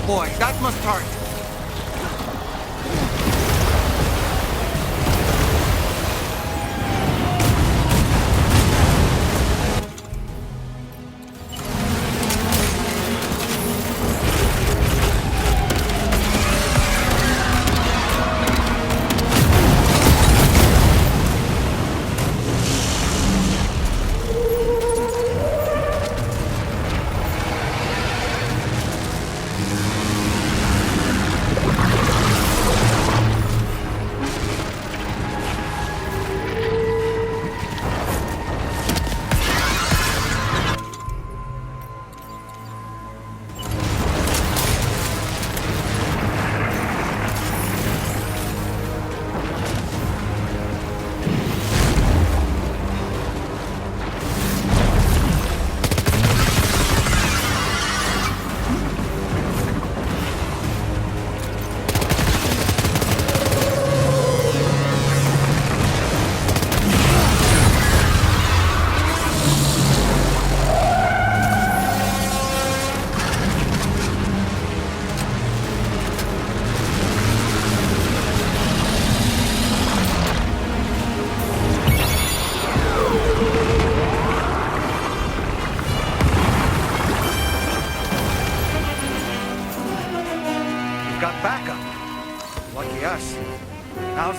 D: Boy, that must hurt.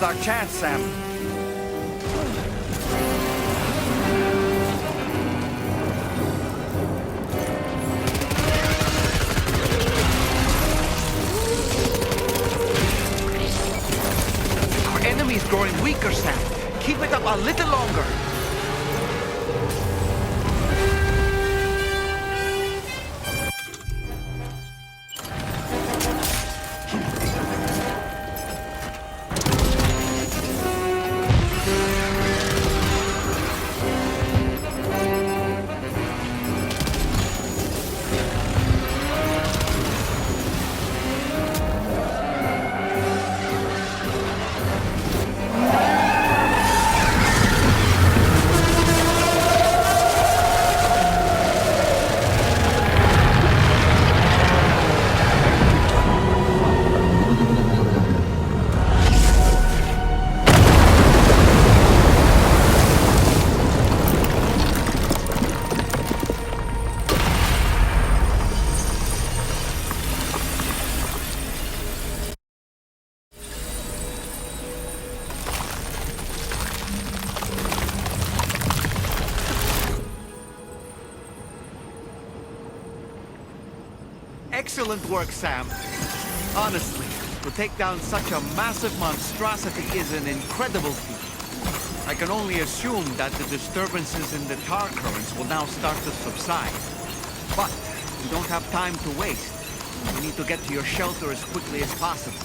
D: Now's our chance, Sam. Our enemy's growing weaker, Sam. Keep it up a little longer. Excellent work, Sam. Honestly, to take down such a massive monstrosity is an incredible feat. I can only assume that the disturbances in the tar currents will now start to subside. But we don't have time to waste. We need to get to your shelter as quickly as possible.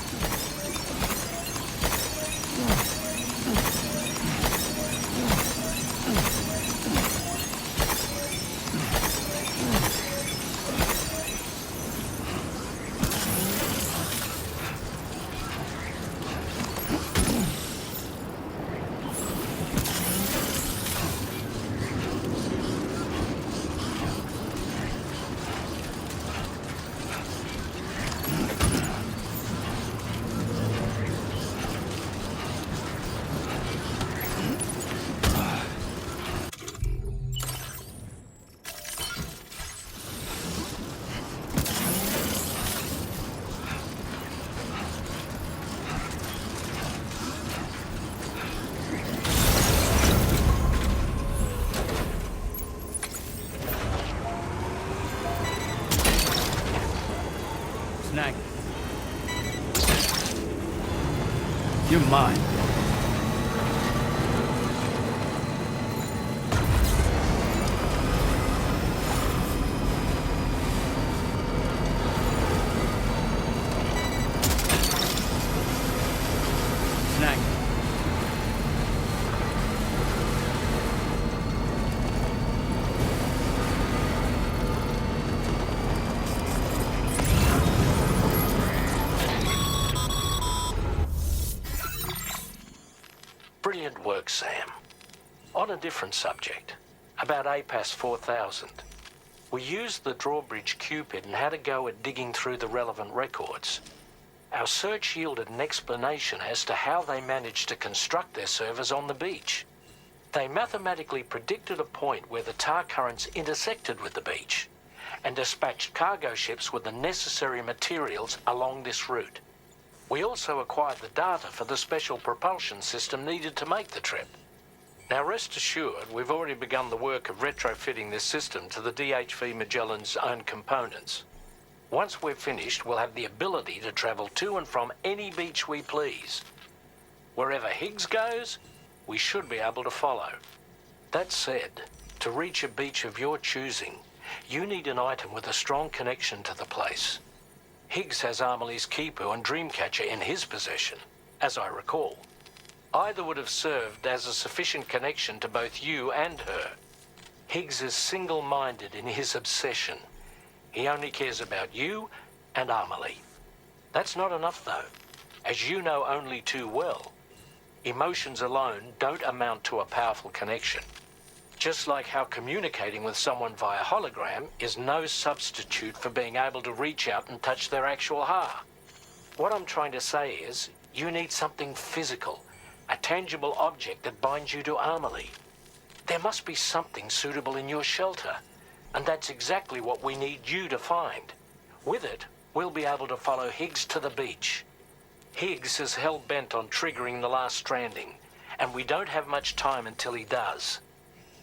D: Snag. You're mine. Snag.
E: Brilliant work, Sam. On a different subject, about APAS 4000. We used the drawbridge Cupid and had a go at digging through the relevant records. Our search yielded an explanation as to how they managed to construct their servers on the beach. They mathematically predicted a point where the tar currents intersected with the beach and dispatched cargo ships with the necessary materials along this route. We also acquired the data for the special propulsion system needed to make the trip. Now rest assured, we've already begun the work of retrofitting this system to the DHV Magellan's own components. Once we're finished, we'll have the ability to travel to and from any beach we please. Wherever Higgs goes, we should be able to follow. That said, to reach a beach of your choosing, you need an item with a strong connection to the place. Higgs has Amelie's Kipu and Dreamcatcher in his possession, as I recall. Either would have served as a sufficient connection to both you and her. Higgs is single-minded in his obsession. He only cares about you and Amelie. That's not enough, though, as you know only too well. Emotions alone don't amount to a powerful connection. Just like how communicating with someone via hologram is no substitute for being able to reach out and touch their actual heart. What I'm trying to say is, you need something physical, a tangible object that binds you to Amelie. There must be something suitable in your shelter, and that's exactly what we need you to find. With it, we'll be able to follow Higgs to the beach. Higgs is hell-bent on triggering the last stranding, and we don't have much time until he does.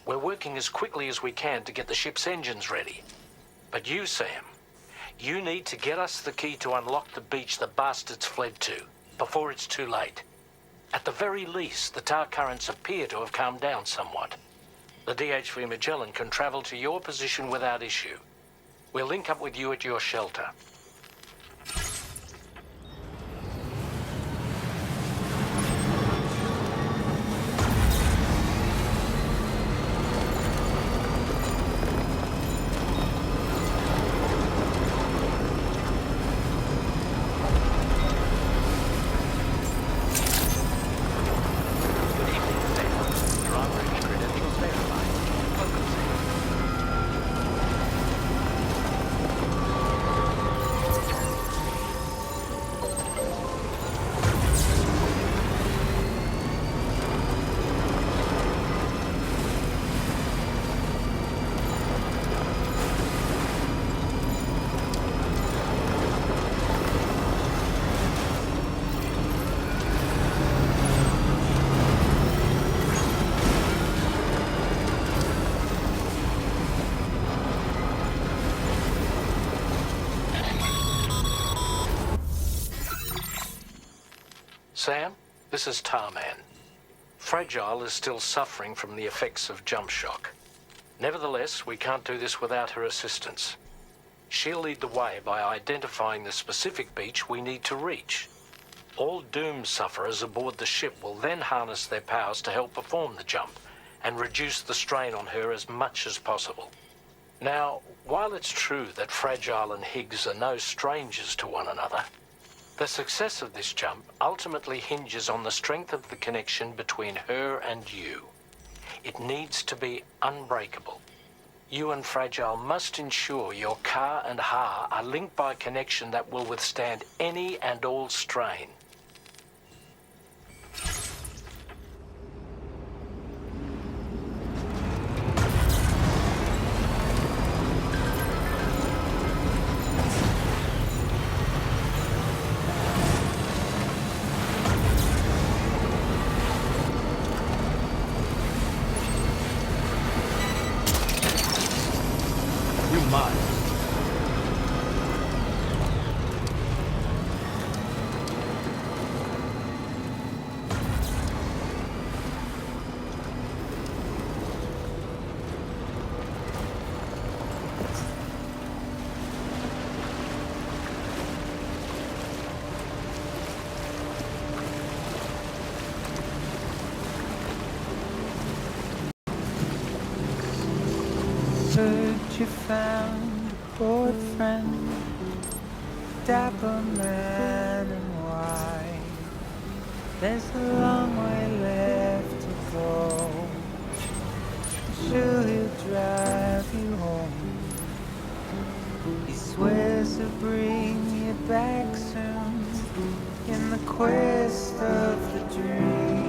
E: We're working as quickly as we can to get the ship's engines ready. But you, Sam, you need to get us the key to unlock the beach the bastards fled to, before it's too late. At the very least, the tar currents appear to have calmed down somewhat. The DHV Magellan can travel to your position without issue. We'll link up with you at your shelter. Sam, this is Tarman. Fragile is still suffering from the effects of jump shock. Nevertheless, we can't do this without her assistance. She'll lead the way by identifying the specific beach we need to reach. All doom sufferers aboard the ship will then harness their powers to help perform the jump and reduce the strain on her as much as possible. Now, while it's true that Fragile and Higgs are no strangers to one another, the success of this jump ultimately hinges on the strength of the connection between her and you. It needs to be unbreakable. You and Fragile must ensure your Ka and Ha are linked by a connection that will withstand any and all strain.
K: Search you found a old friend, dapper man and white. There's a long way left to go. Sure he'll drive you home. He swears to bring you back soon in the quest of the dream.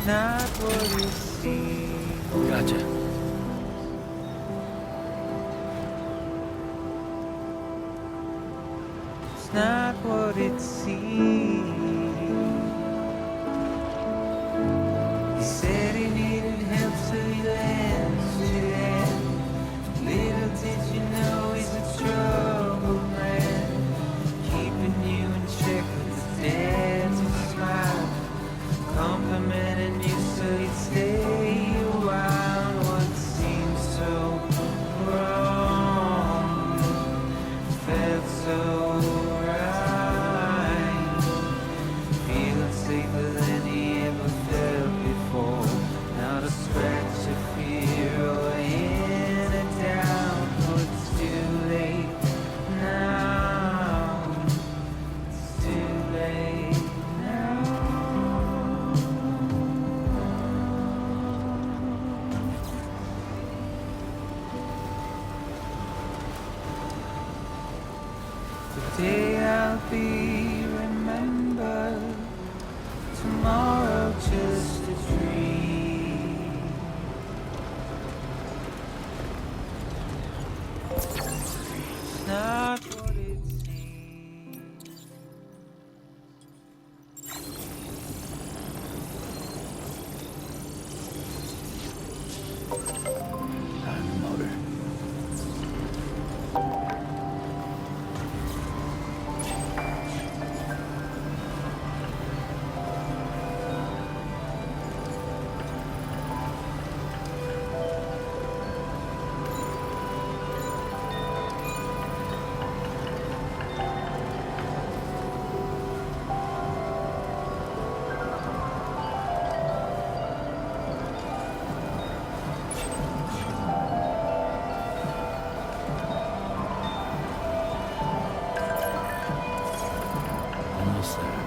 K: Not what it seems.
C: Gotcha.
K: It's not what it seems. He said he needed help, so he lent you in. Little did you know he's a troubled man, keeping you in check with his dancing smile, complimenting you so you'd stay a while. What seems so wrong felt so right, feeling safer than he ever felt before. Not a scratch of fear or in a doubt. Oh, it's too late now. It's too late.
C: And the motor. Almost there.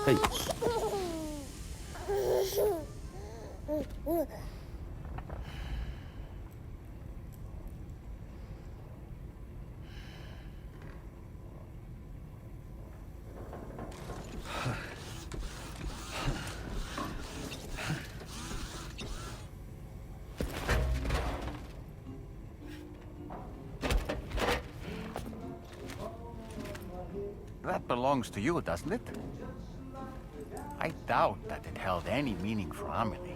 P: Hey.
Q: That belongs to you, doesn't it? I doubt that it held any meaning for Amelie.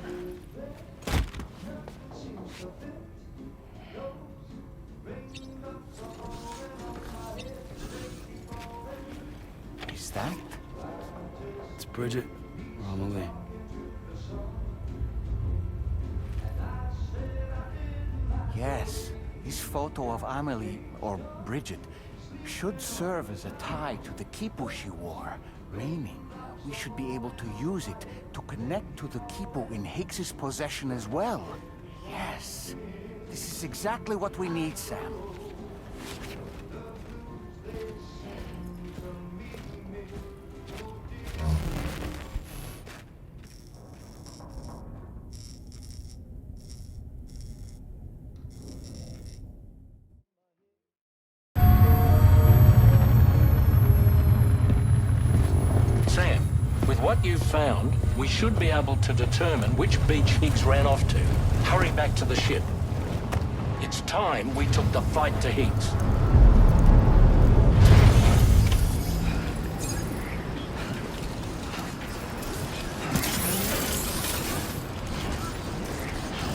Q: Is that?
C: It's Bridget or Amelie.
Q: Yes, This photo of Amelie, or Bridget, should serve as a tie to the quipu she wore, meaning we should be able to use it to connect to the quipu in Higgs's possession as well. Yes, this is exactly what we need, Sam.
E: Sam, with what you've found, we should be able to determine which beach Higgs ran off to. Hurry back to the ship. It's time we took the fight to Higgs.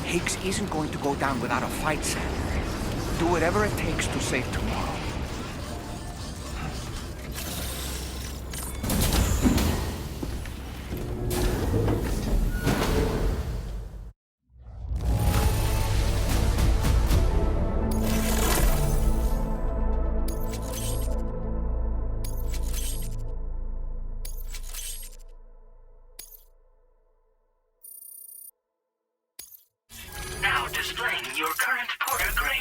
D: Higgs isn't going to go down without a fight, Sam. Do whatever it takes to save tomorrow.
F: Now displaying your current Porter grade.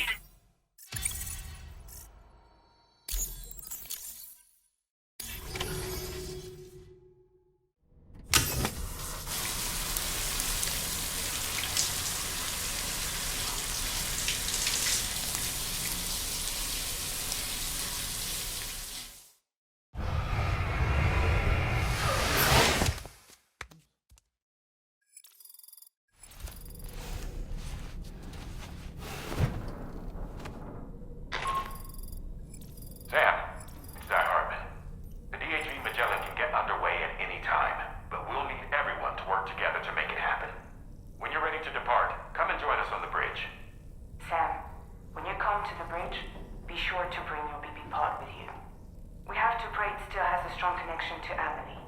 R: Sam, it's Hartman. The DHV Magellan can get underway at any time, but we'll need everyone to work together to make it happen. When you're ready to depart, come and join us on the bridge.
S: Sam, when you come to the bridge, be sure to bring your BB pod with you. We have to pray it still has a strong connection to Amelie.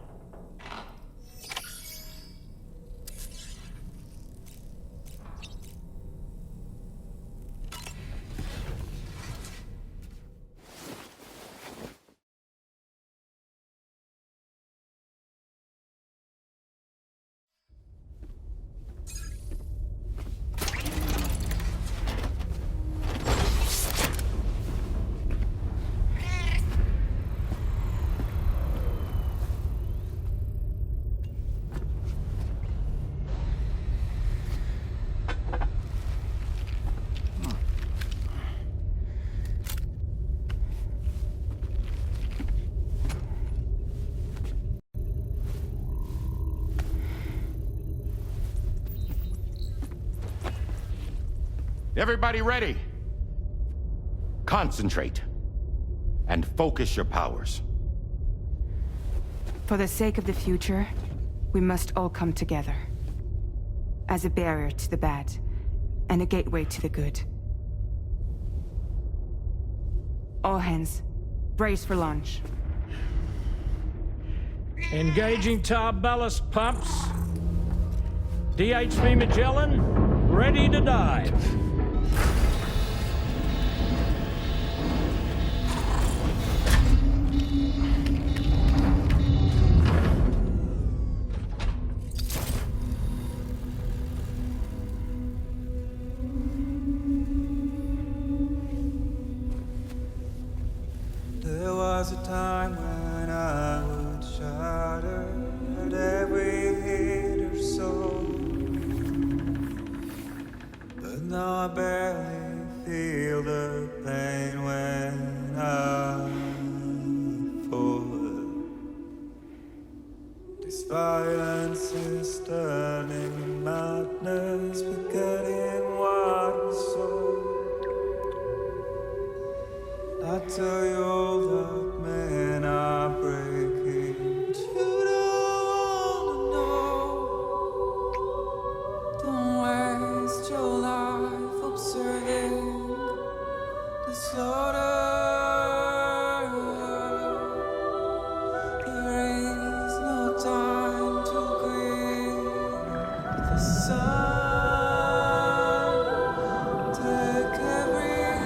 L: Everybody ready? Concentrate. And focus your powers.
A: For the sake of the future, we must all come together. As a barrier to the bad, and a gateway to the good. All hands, brace for launch.
E: Engaging tar ballast pumps. DHV Magellan, ready to dive.
K: There was a time when I would shatter at every hit or so, but now I barely feel the pain when I fall. This violence is turning madness, forgetting what we saw. I tell you all that men are breaking, but you don't wanna know. Don't waste your life observing the slaughter. There is no time to grieve the sun. Take every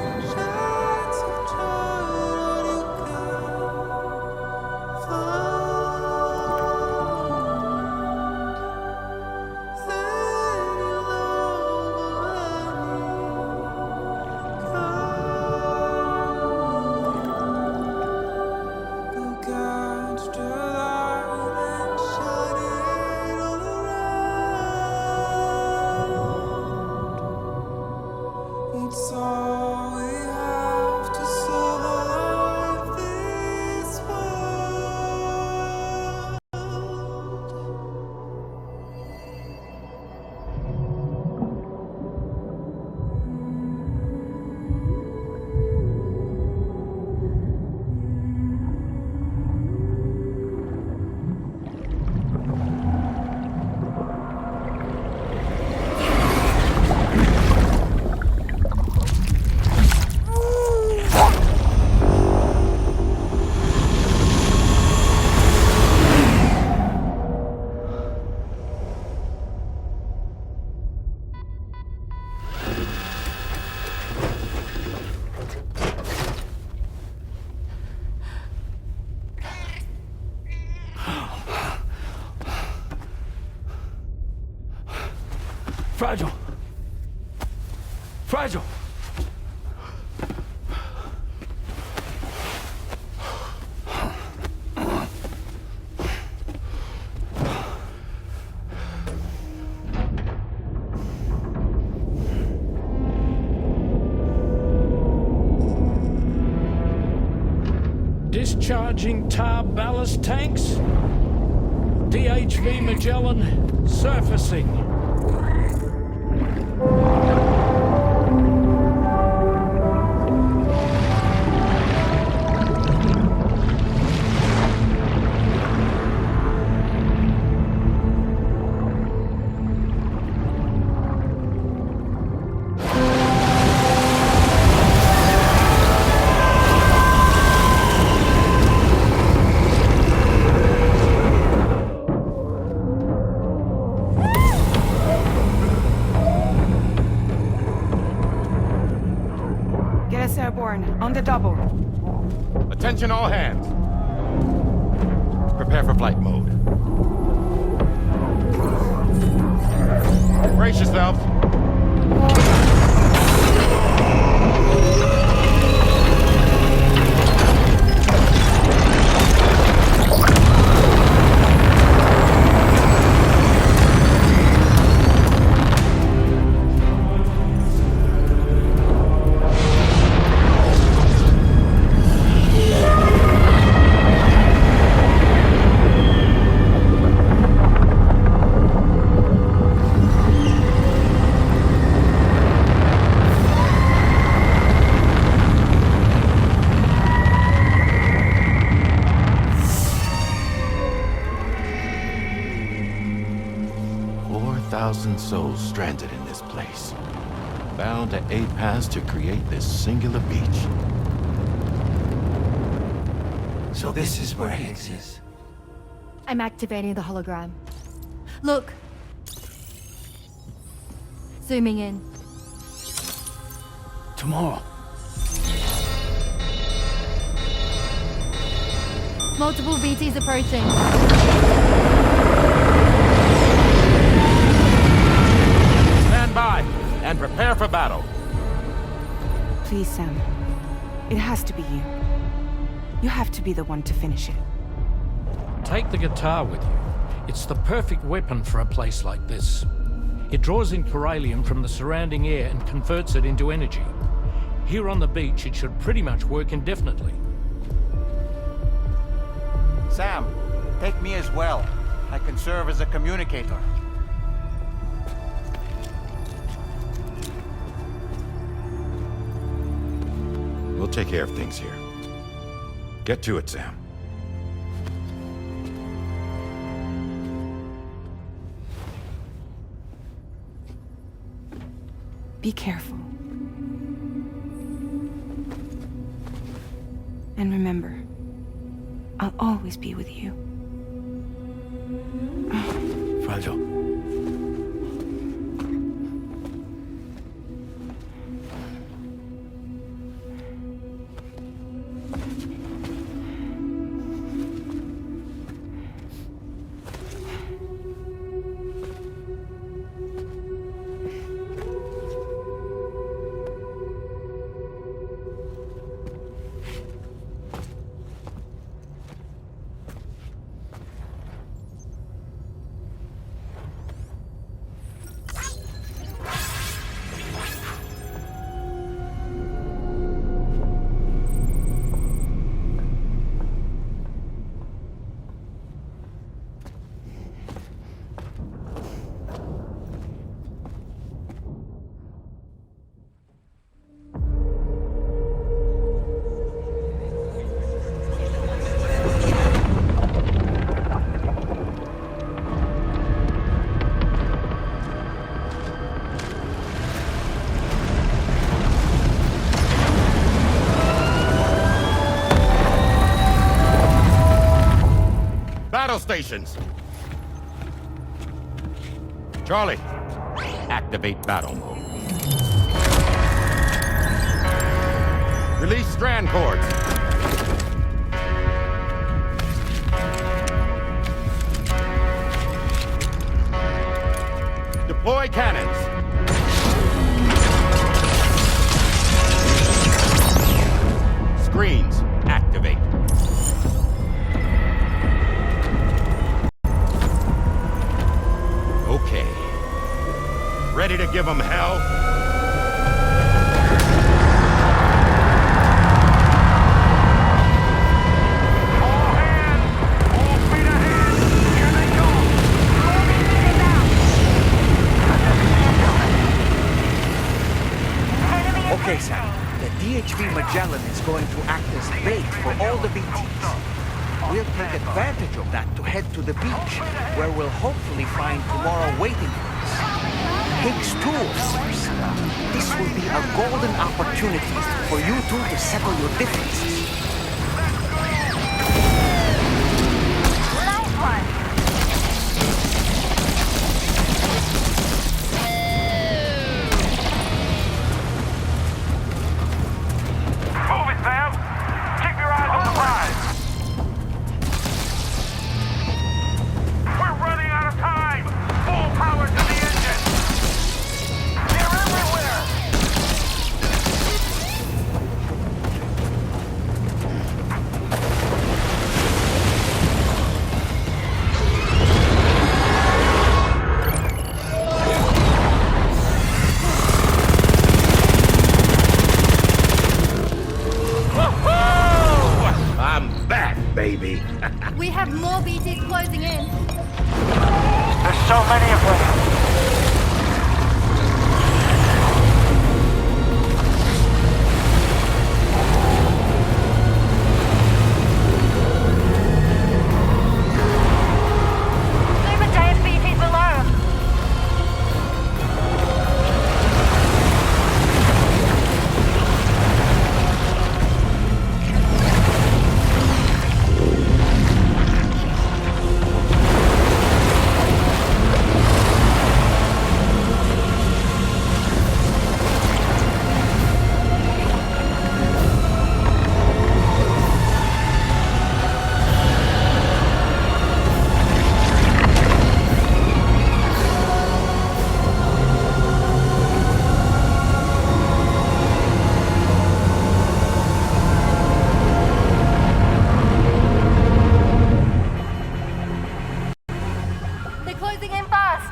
C: Fragile. Fragile.
E: Discharging tar ballast tanks. DHV Magellan surfacing.
A: On the double.
T: Attention all hands. Prepare for flight mode. Brace yourselves.
L: Souls stranded in this place, bound to a paths to create this singular beach.
K: So this is where Higgs is.
U: I'm activating the hologram. Look! Zooming in.
C: Tomorrow.
U: Multiple BTs approaching.
T: By and prepare for battle.
A: Please, Sam. It has to be you. You have to be the one to finish it.
E: Take the guitar with you. It's the perfect weapon for a place like this. It draws in corallium from the surrounding air and converts it into energy. Here on the beach, it should pretty much work indefinitely.
Q: Sam, take me as well. I can serve as a communicator.
L: We'll take care of things here. Get to it, Sam.
A: Be careful. And remember, I'll always be with you.
C: Fragile.
T: Battle stations. Charlie, activate battle mode. Release strand cords. Deploy cannons.
Q: Okay, Sam. The DHV Magellan is going to act as bait for all the BTs. We'll take advantage of that to head to the beach, where we'll hopefully find tomorrow waiting for us. Higgs tools. This will be a golden opportunity for you two to settle your differences.
B: Nice one!
R: Move it, Sam! Keep your eyes on the prize! We're running out of time! Full power to the engine! They're everywhere!
T: I'm back, baby.
U: We have more BTs closing in.
R: There's so many of them!
B: Super giant BTs below!
U: They're closing in fast.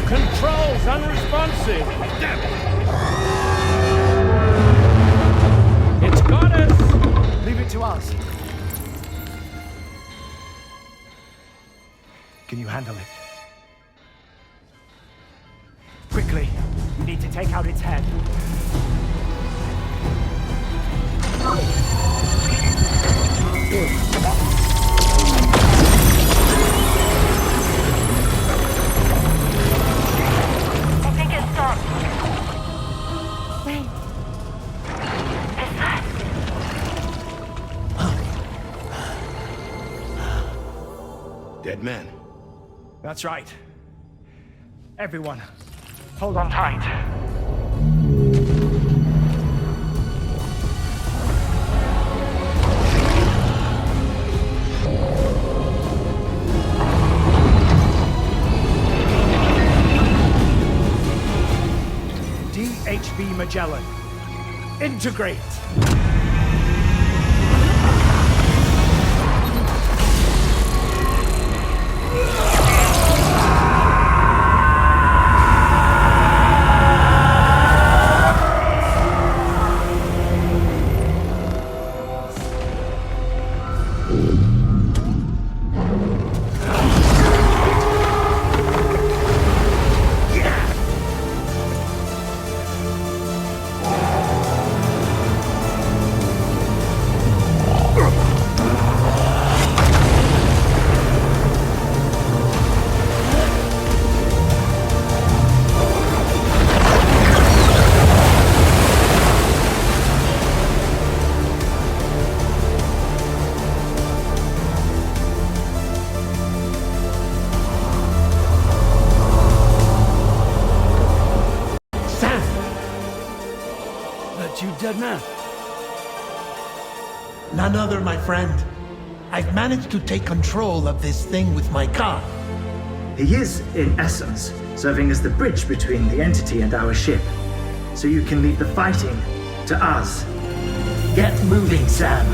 E: Controls unresponsive. Damn it. It's got us.
N: Leave it to us. Can you handle it? Quickly, we need to take out its head.
B: I think it stopped.
U: Wait.
B: Is that...
L: Dead man.
N: That's right. Everyone,
R: Hold on tight.
M: DHV Magellan. Integrate!
C: Dead man.
M: None other, my friend. I've managed to take control of this thing with my car.
I: He is, in essence, serving as the bridge between the entity and our ship. So you can leave the fighting to us. Get moving, Sam.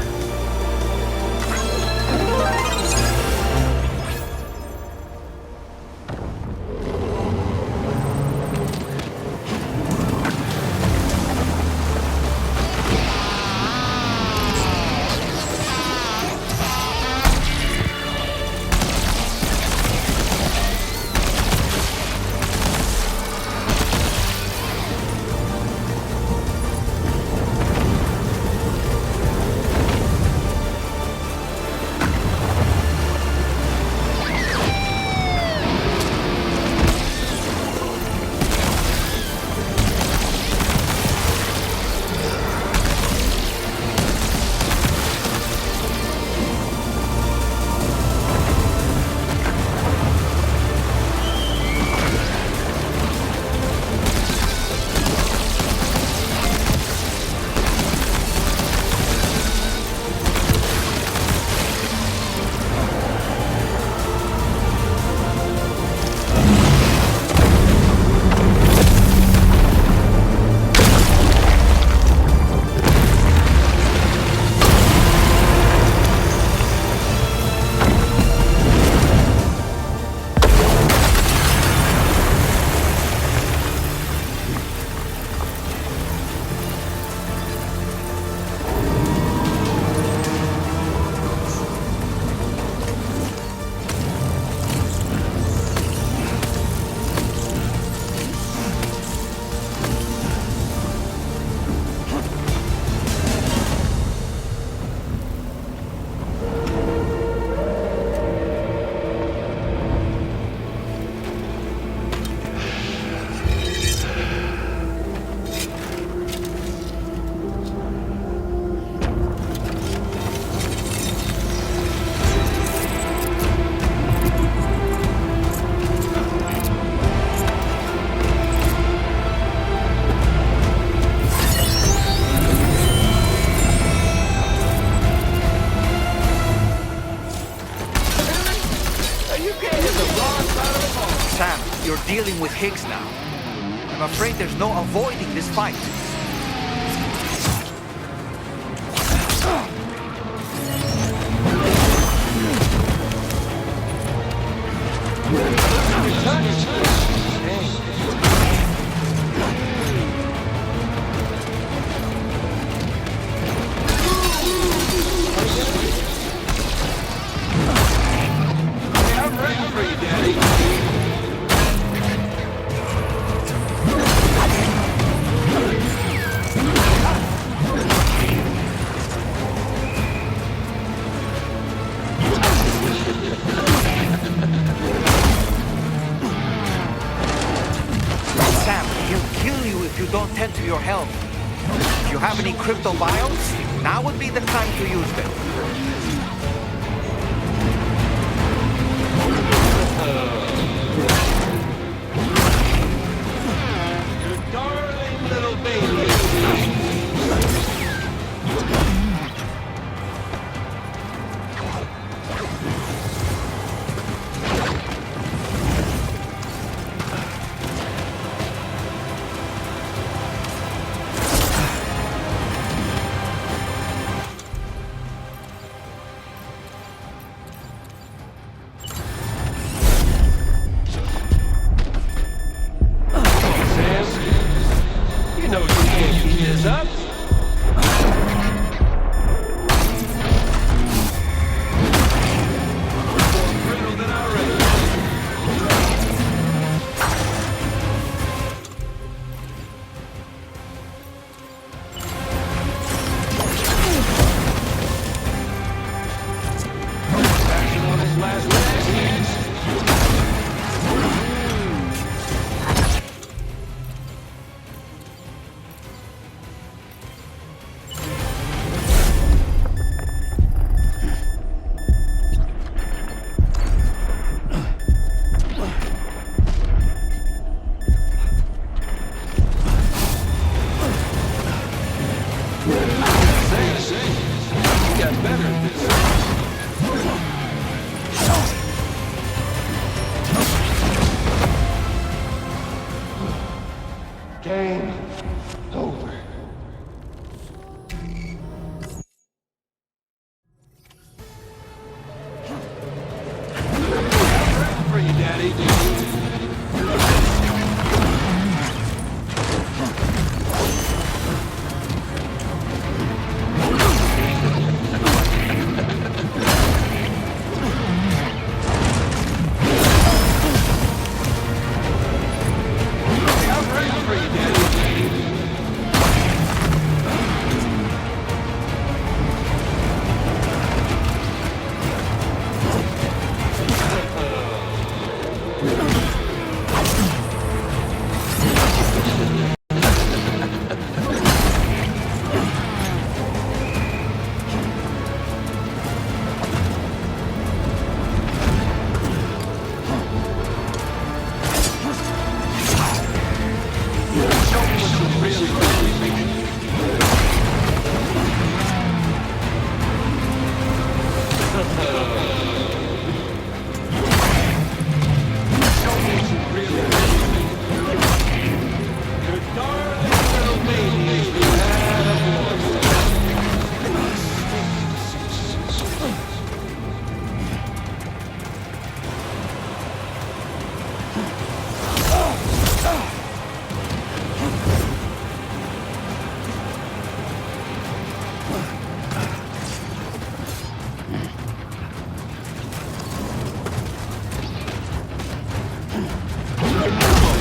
D: dealing with Higgs now. I'm afraid there's no avoiding this fight.
K: I'm ready for you, Daddy.
D: Sam, he'll kill you if you don't tend to your health. If you have any crypto bios, now would be the time to use them.
K: You darling little baby. You know you can't keep this up. More brittle than I reckon. Action on his last legs. You got better at this. Game over. I'm ready for you, Daddy. I'm ready for you, Daddy. Show me what you really Show me what you really Your darling little baby had a voice.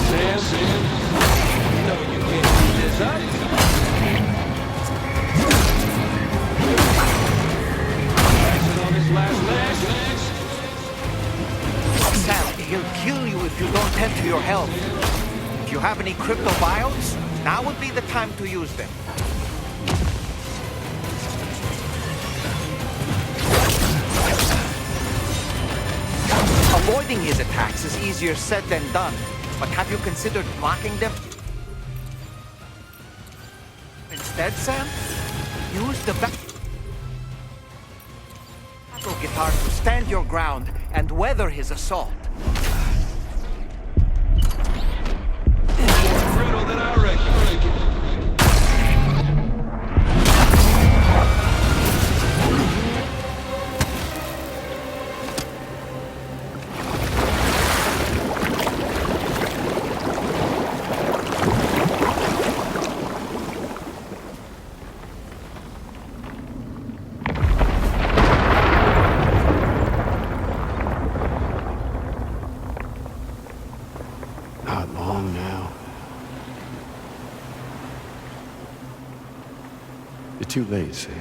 K: Sam, you know you can't keep this up. Action on his last legs.
D: Sam, he'll kill you if you don't tend to your health. If you have any crypto bios, now would be the time to use them. Avoiding his attacks is easier said than done, but have you considered blocking them? Instead, Sam, use the battle guitar to stand your ground and weather his assault.
G: too late, Sam.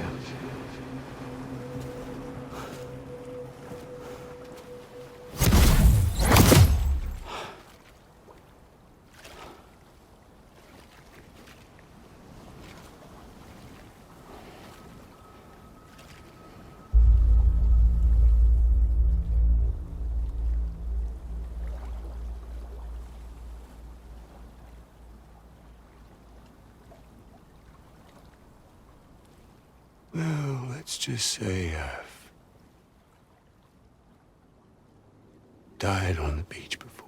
G: Well, let's just say I've died on the beach before.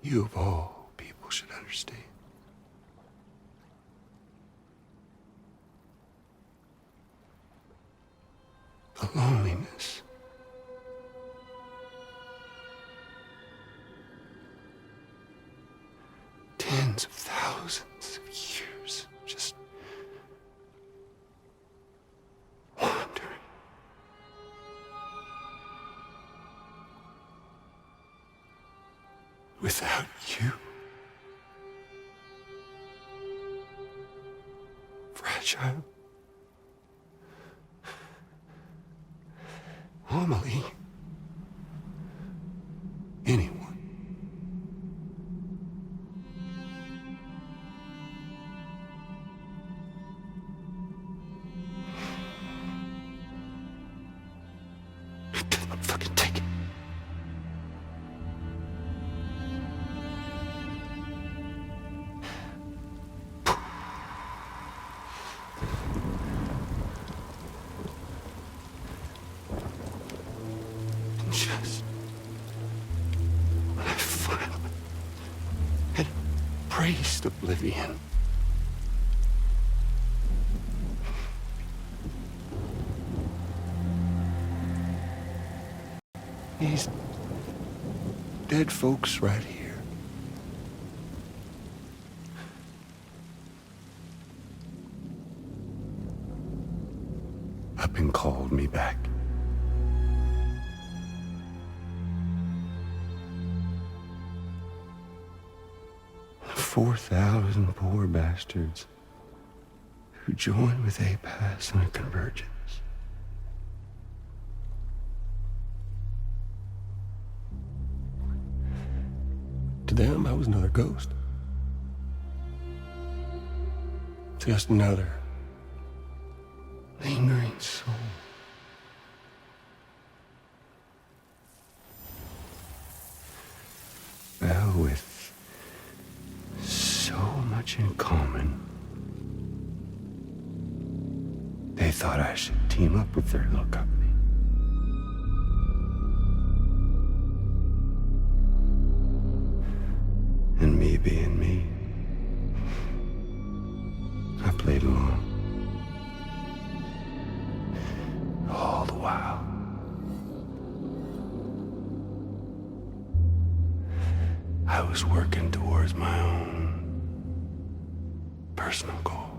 G: You of all people should understand. The loneliness. Tens of thousands of years just wandering. Without you. Fragile. Amelie. Anyone. Just when I finally had embraced oblivion, these dead folks right here up and called me back. 4,000 poor bastards who joined with APAS in a convergence. To them, I was another ghost. Just another lingering soul. Well, with so much in common, they thought I should team up with their little company. And me being me, I played along. All the while. I was working towards my own personal goal.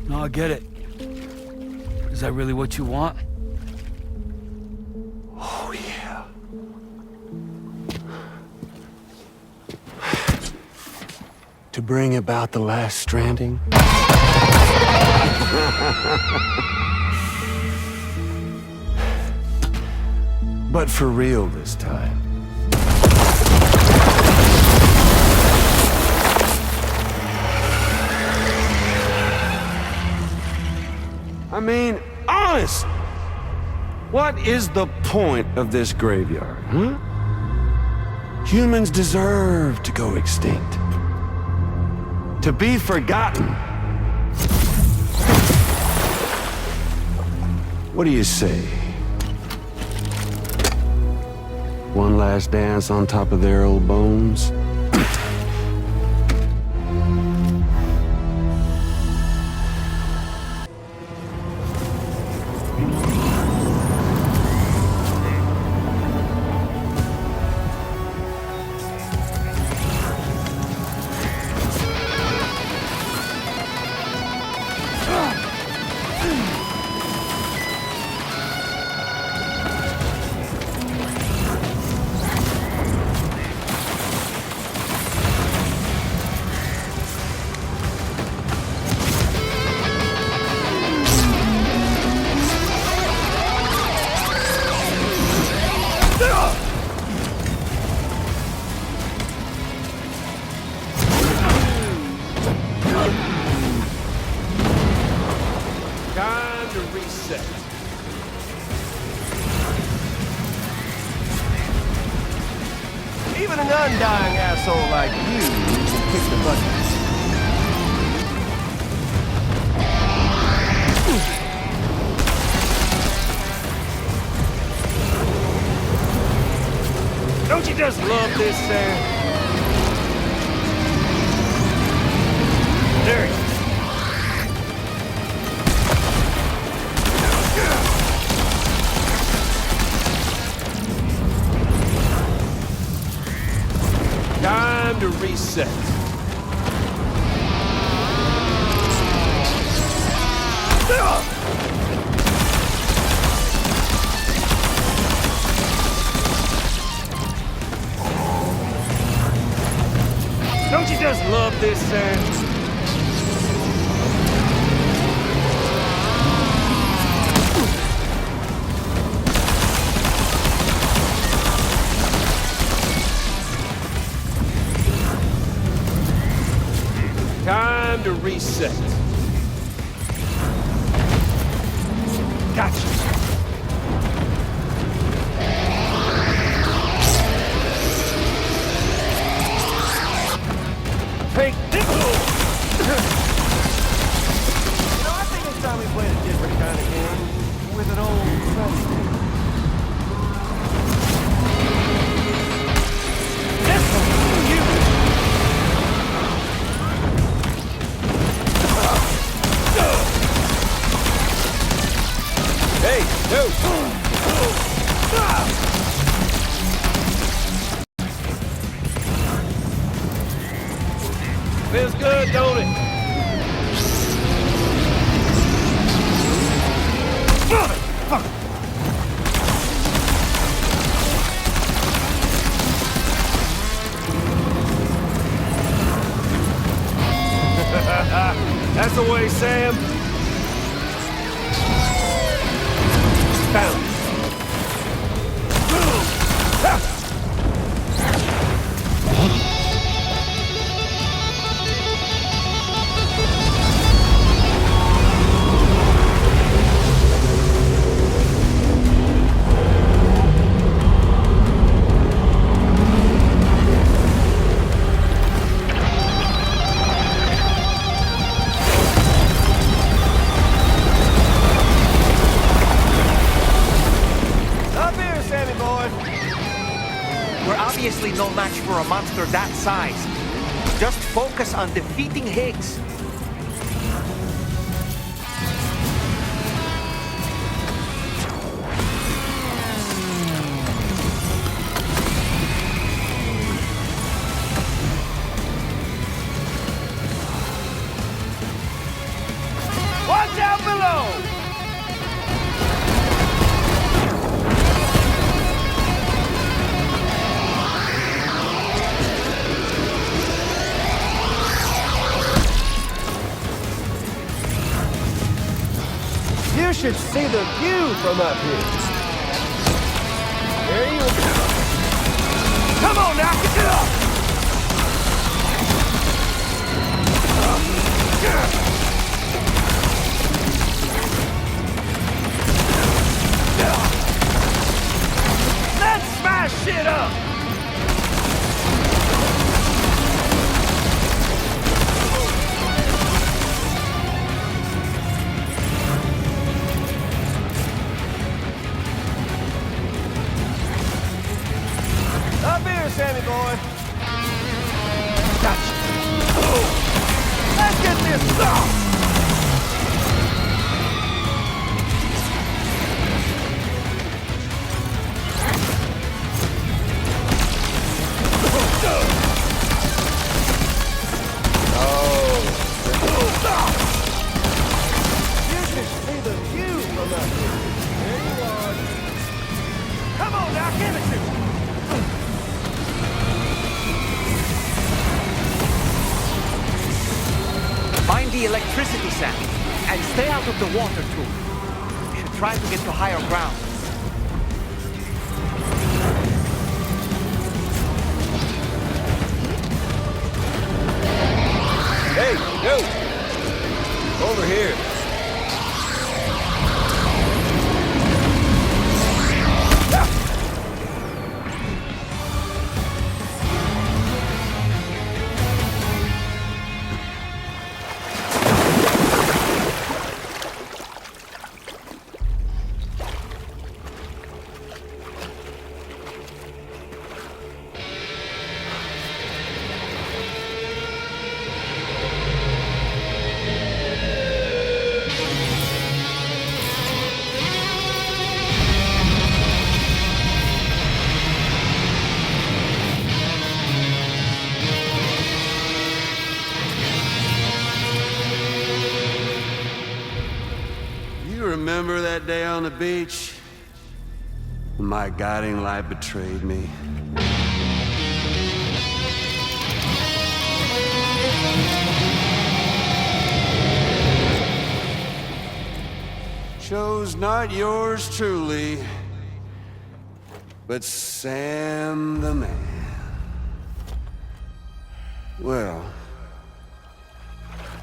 C: No, I get it. Is that really what you want?
G: Oh, yeah. To bring about the last stranding? But for real this time. I mean, honest! What is the point of this graveyard, huh? Humans deserve to go extinct. To be forgotten. What do you say? One last dance on top of their old bones? Even an undying asshole like you can kick the bucket.
T: Don't you just love this, Sam? There you go. Time to reset. Don't you just love this, Sam? Time to reset. Gotcha. Take this.
G: I think it's time we played a different kind of game with an old friend.
T: This one, you. Hey, no! Feels good, don't it? Motherfucker! That's the way, Sam. Found it.
D: Obviously no match for a monster that size. Just focus on defeating Higgs.
T: Watch out below!
G: You should see the view from up here. There you go.
T: Come on now, get it up! Let's smash shit up!
G: Sammy boy. Gotcha. Let's get this stuff. You should see the view from up here. There you are.
T: Come on now, give it to me.
D: Find the electricity sap and stay out of the water too. We should try to get to higher ground.
T: Hey, no! Over here.
G: remember that day on the beach? When my guiding light betrayed me? Chose not yours truly, but Sam the man. Well,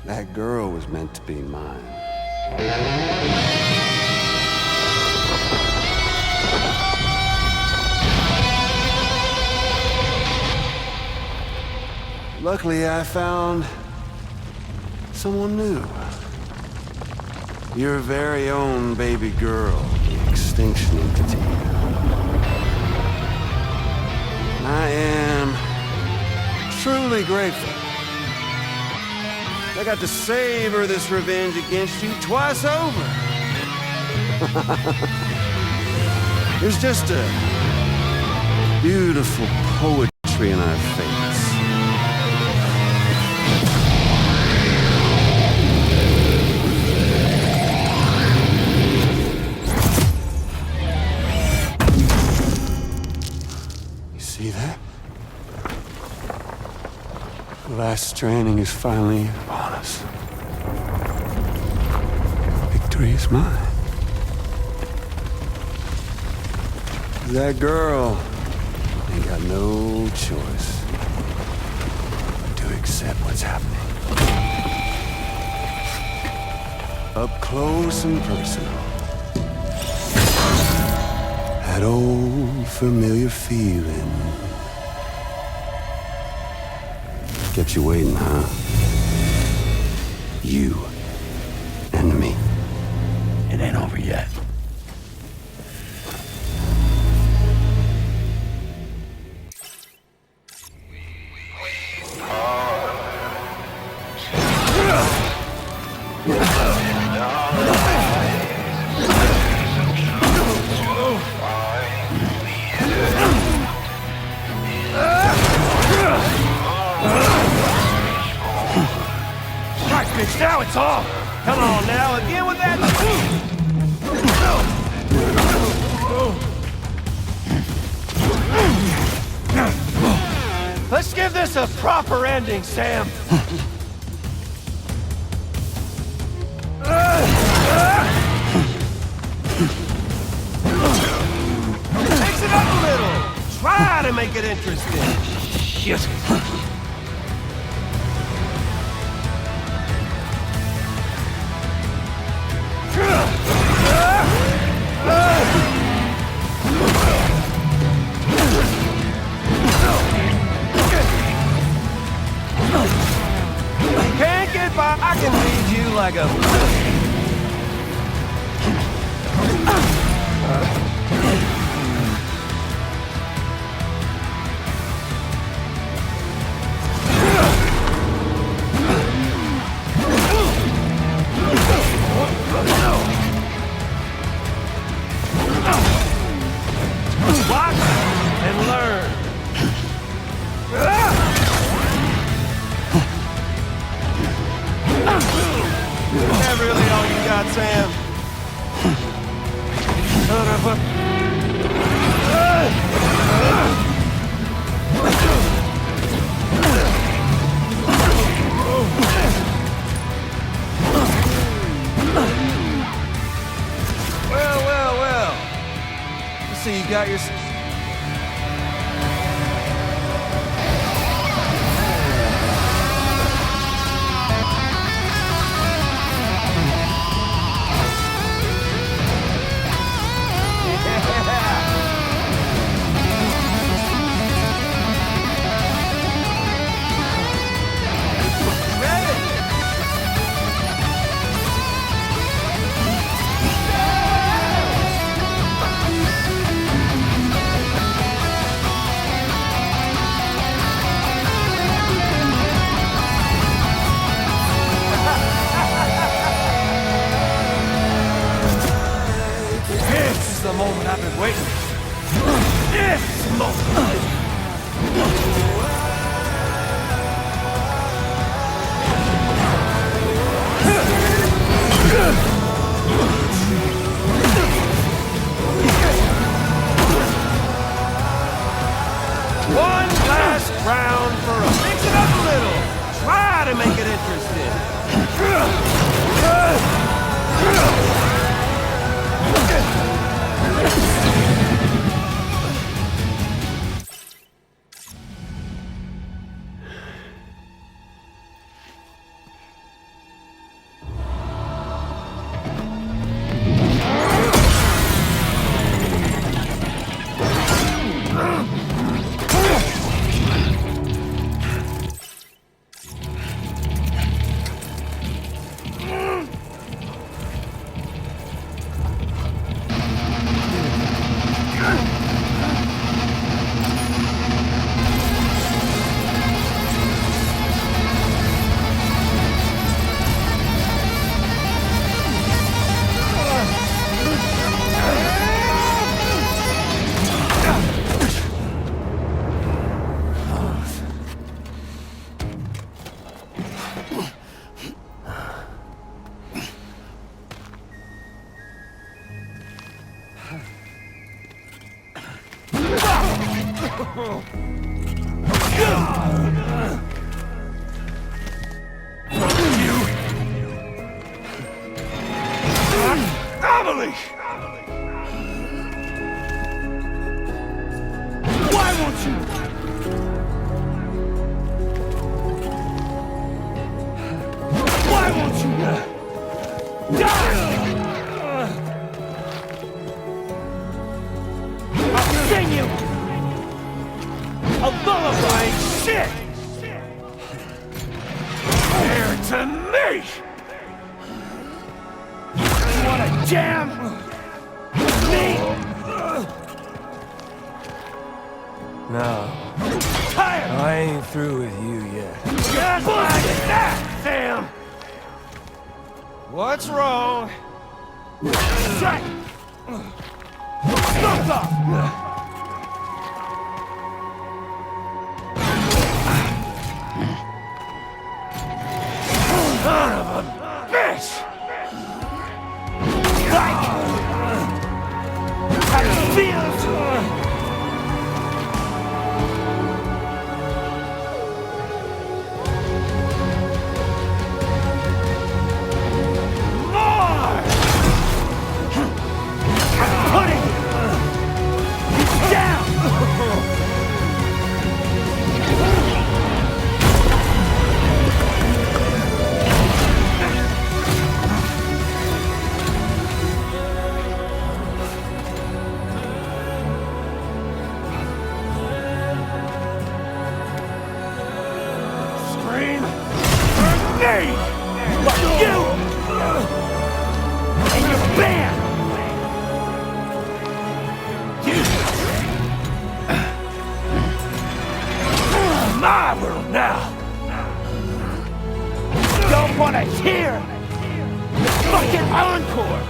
G: that girl was meant to be mine. Luckily, I found someone new. Your very own baby girl, the Extinction Entity. I am truly grateful. I got to savor this revenge against you twice over. There's just a beautiful poetry in our fates. See that? The last stranding is finally upon us. Victory is mine. That girl ain't got no choice but to accept what's happening. Up close and personal. That old familiar feeling. Kept you waiting, huh? You and me.
C: It ain't over yet.
T: Now it's off! Come on now, again with that! Let's give this a proper ending, Sam! Mix it up a little! Try to make it interesting! Shit! Can't get by, I can lead you like a... Watch and learn. Is that really all you got, Sam? Son of a... Well. You see, you got your... The moment I've been waiting. This moment. Amelie! Why won't you? Why won't you die? I'll sing you a lullaby, shit! Here to me! You wanna jam? Me?
J: No.
T: Tired!
J: I ain't through with you yet.
T: Just like that, Sam!
J: What's wrong?
T: Shut! Stop up! Son of a bitch! How it feels! More! I'm putting you down! Scream for me! Fuck you! And your band! My world now! Don't wanna hear the fucking encore!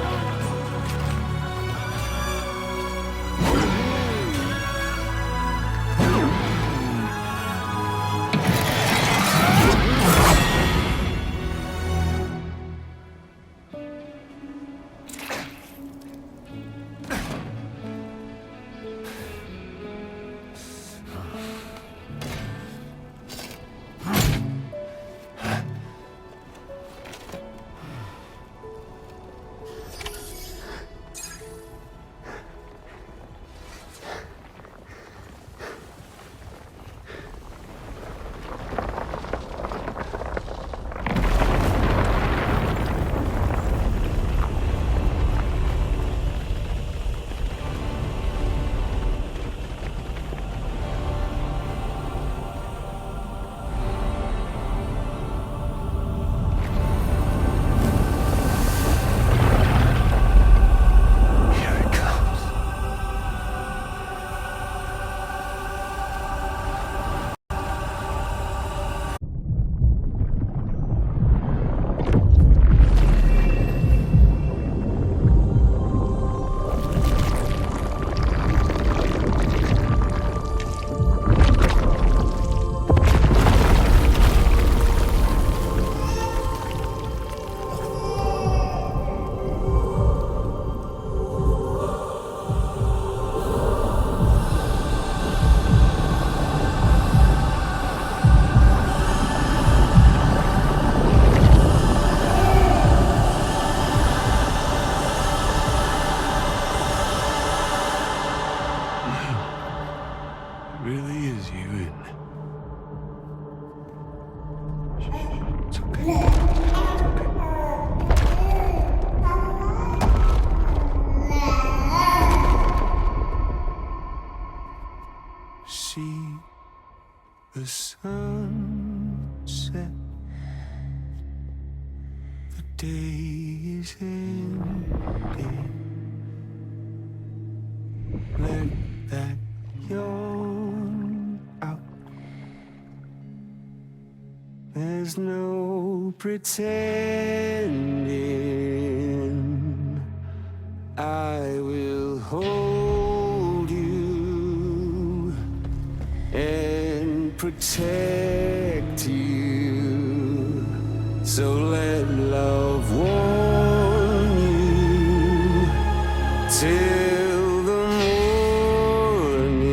K: The sunset, the day is ending. Let that yawn out. There's no pretending. I will hold you and protect you. So let love warm you till the morning.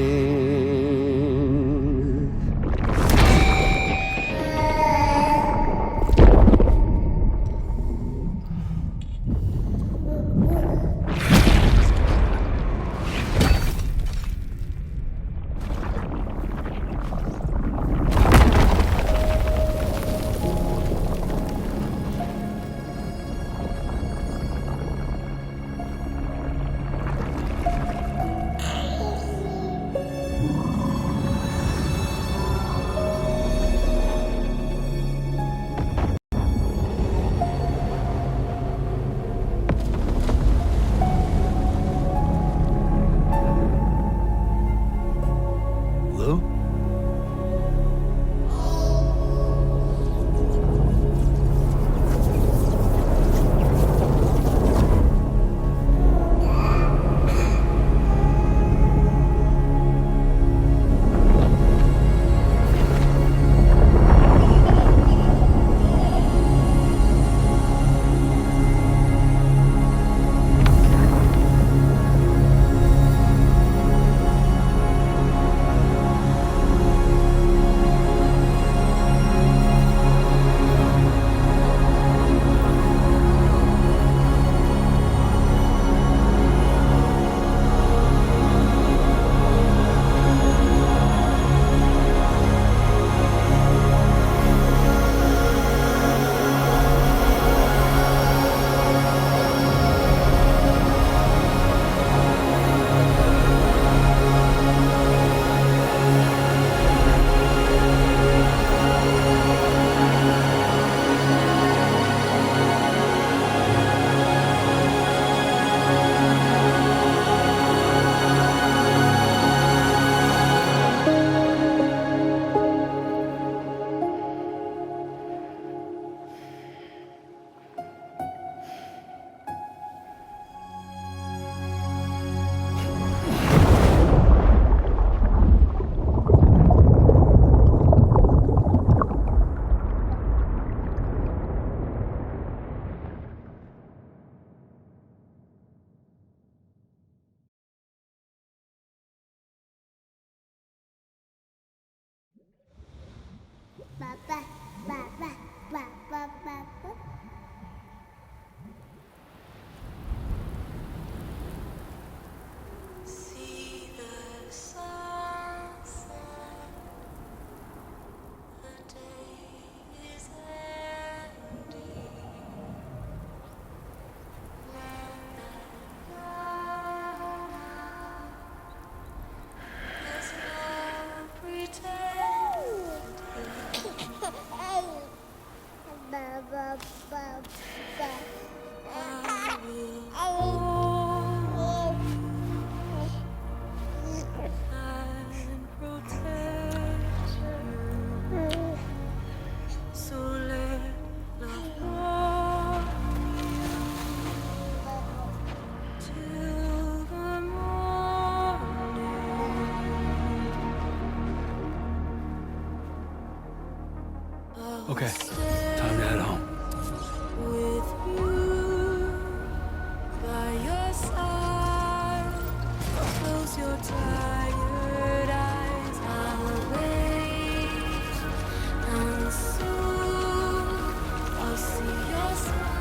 C: Lou? Okay, time to head home.
K: With you by your side, close your tired eyes. I'll wait, and soon I'll see your smile.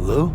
T: Lou?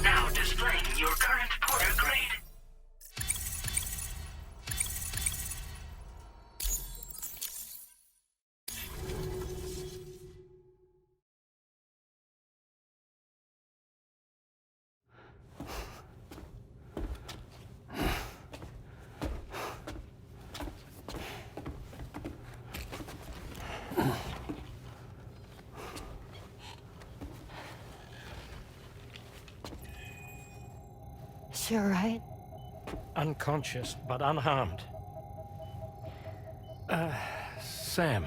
F: Now displaying your current porter grade.
U: You all right?
E: Unconscious, but unharmed. Sam.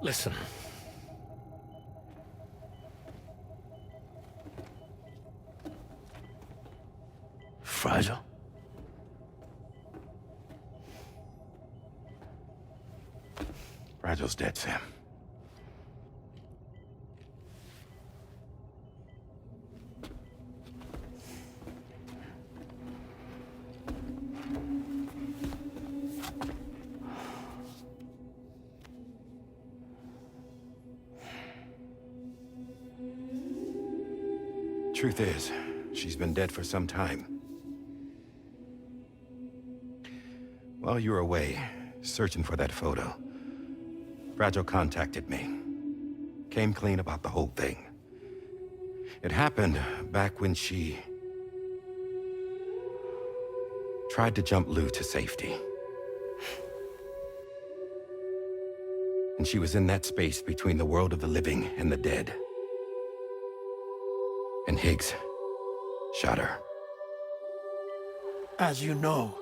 E: Listen.
T: Fragile?
L: Fragile's dead, Sam. Truth is, she's been dead for some time. While you were away, searching for that photo, Fragile contacted me. Came clean about the whole thing. It happened back when she tried to jump Lou to safety. And she was in that space between the world of the living and the dead. And Higgs shot her.
M: As you know,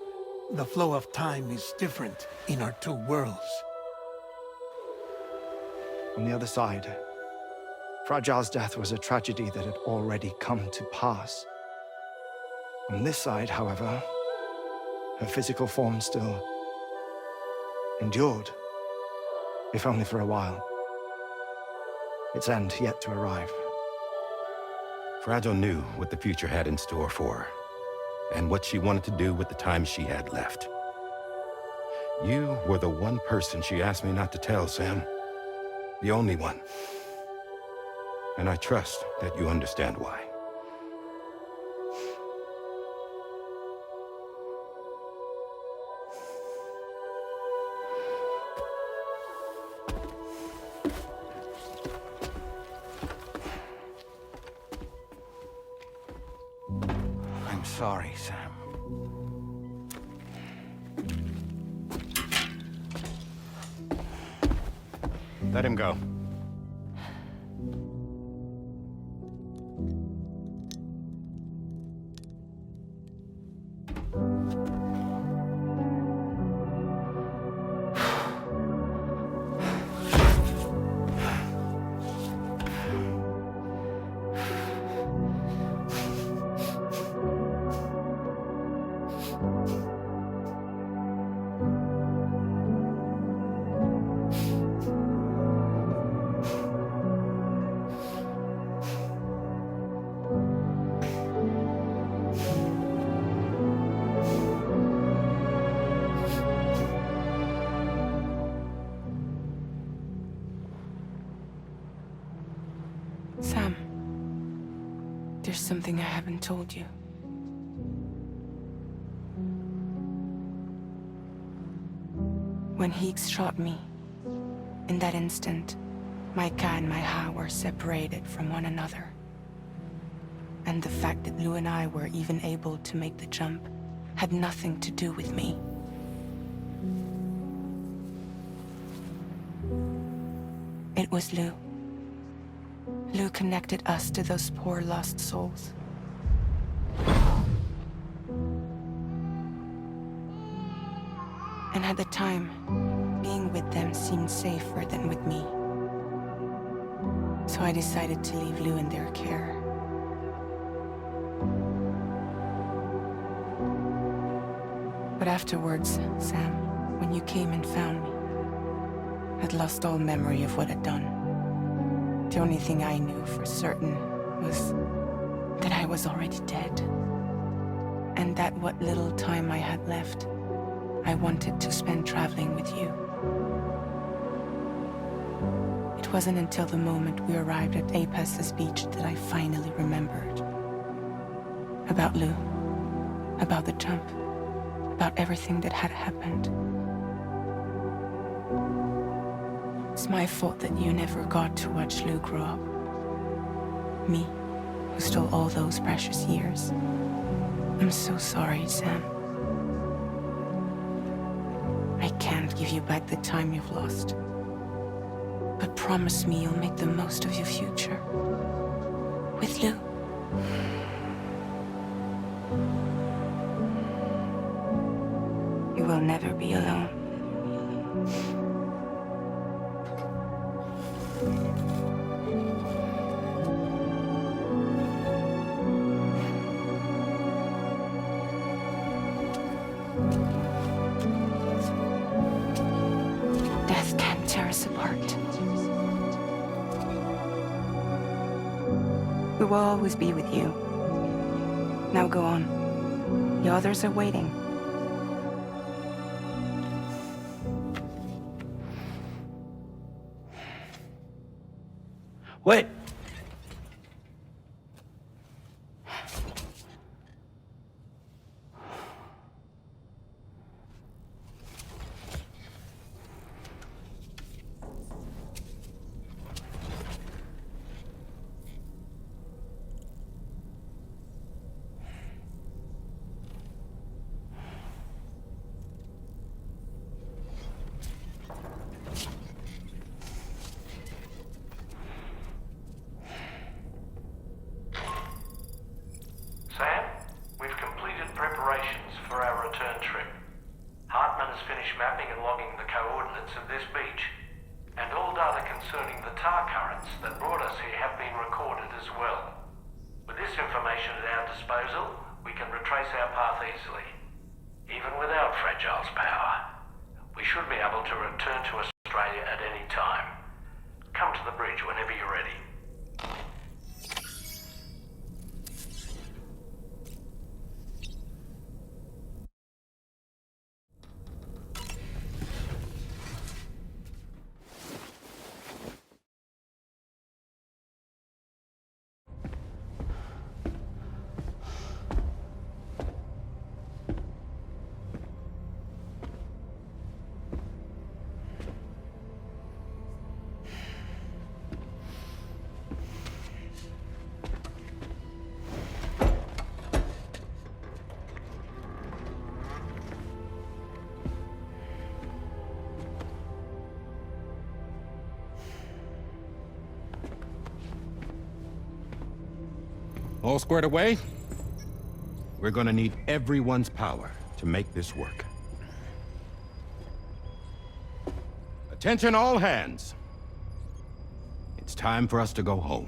M: the flow of time is different in our two worlds.
N: On the other side, Fragile's death was a tragedy that had already come to pass. On this side, however, her physical form still endured, if only for a while. Its end yet to arrive.
L: Fragile knew what the future had in store for her, and what she wanted to do with the time she had left. You were the one person she asked me not to tell, Sam. The only one. And I trust that you understand why.
Q: I'm sorry, Sam.
L: Let him go.
A: Sam, there's something I haven't told you. When Higgs shot me, in that instant, my Ka and my Ha were separated from one another. And the fact that Lou and I were even able to make the jump had nothing to do with me. It was Lou. Lou connected us to those poor lost souls. And at the time, being with them seemed safer than with me. So I decided to leave Lou in their care. But afterwards, Sam, when you came and found me, I'd lost all memory of what I'd done. The only thing I knew for certain was that I was already dead. And that what little time I had left, I wanted to spend traveling with you. It wasn't until the moment we arrived at Apes's beach that I finally remembered. About Lou, about the jump, about everything that had happened. It's my fault that you never got to watch Lou grow up. Me, who stole all those precious years. I'm so sorry, Sam. I can't give you back the time you've lost. But promise me you'll make the most of your future. With Lou. You will never be alone. Death can't tear us apart. We will always be with you. Now go on. The others are waiting.
J: Wait!
F: preparations for our return trip. Hartman has finished mapping and logging the coordinates of this beach, and all data concerning the tar currents that brought us here have been recorded as well. With this information at our disposal, we can retrace our path easily. Even without Fragile's power, we should be able to return to Australia at any time. Come to the bridge whenever you're ready.
L: All squared away? We're gonna need everyone's power to make this work. Attention all hands. It's time for us to go home.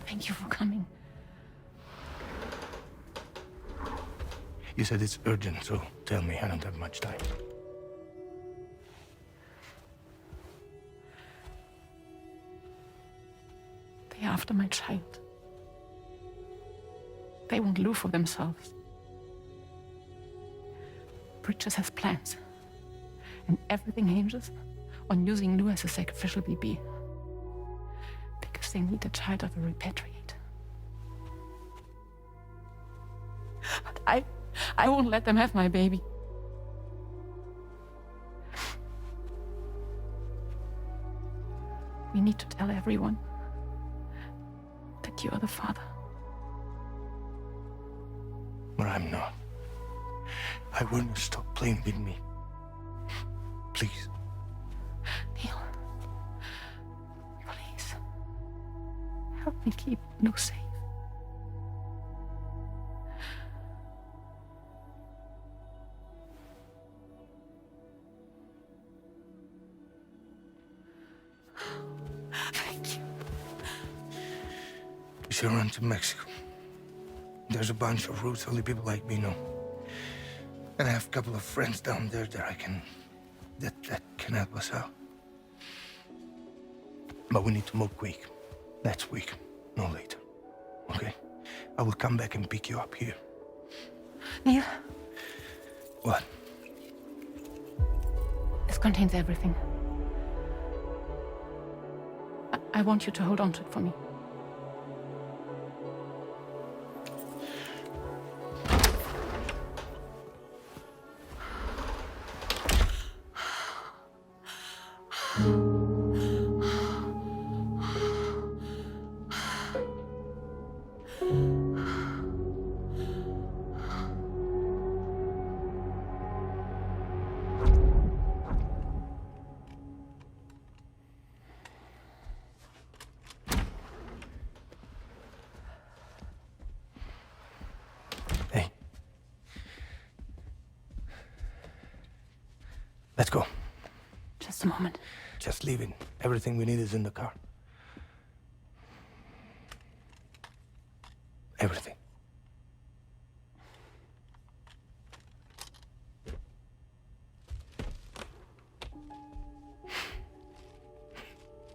A: Thank you for coming.
N: You said it's urgent, so tell me, I don't have much time.
A: They're after my child. They won't live for themselves. Bridges has plans, and everything hinges on using Lou as a sacrificial BB. Because they need a child of a repatriate. But I won't let them have my baby. We need to tell everyone that you are the father.
N: But I'm not. I want you to stop playing with me. Please.
A: Neil. Please. Help me keep Lou safe. Thank you.
N: We should run to Mexico. There's a bunch of routes only people like me know. And I have a couple of friends down there that that can help us out. But we need to move quick. Next week, no later. Okay? I will come back and pick you up here.
A: Neil.
N: What?
A: This contains everything. I want you to hold on to it for me.
T: Let's go.
U: Just a moment.
T: Just leaving. Everything we need is in the car. Everything.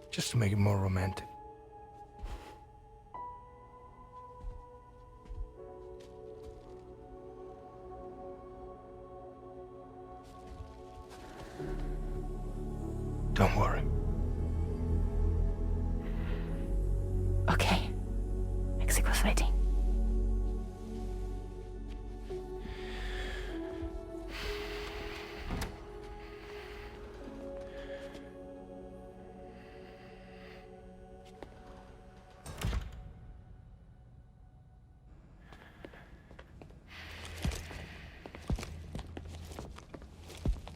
T: Just to make it more romantic. Don't worry.
U: Okay. Mexico's waiting.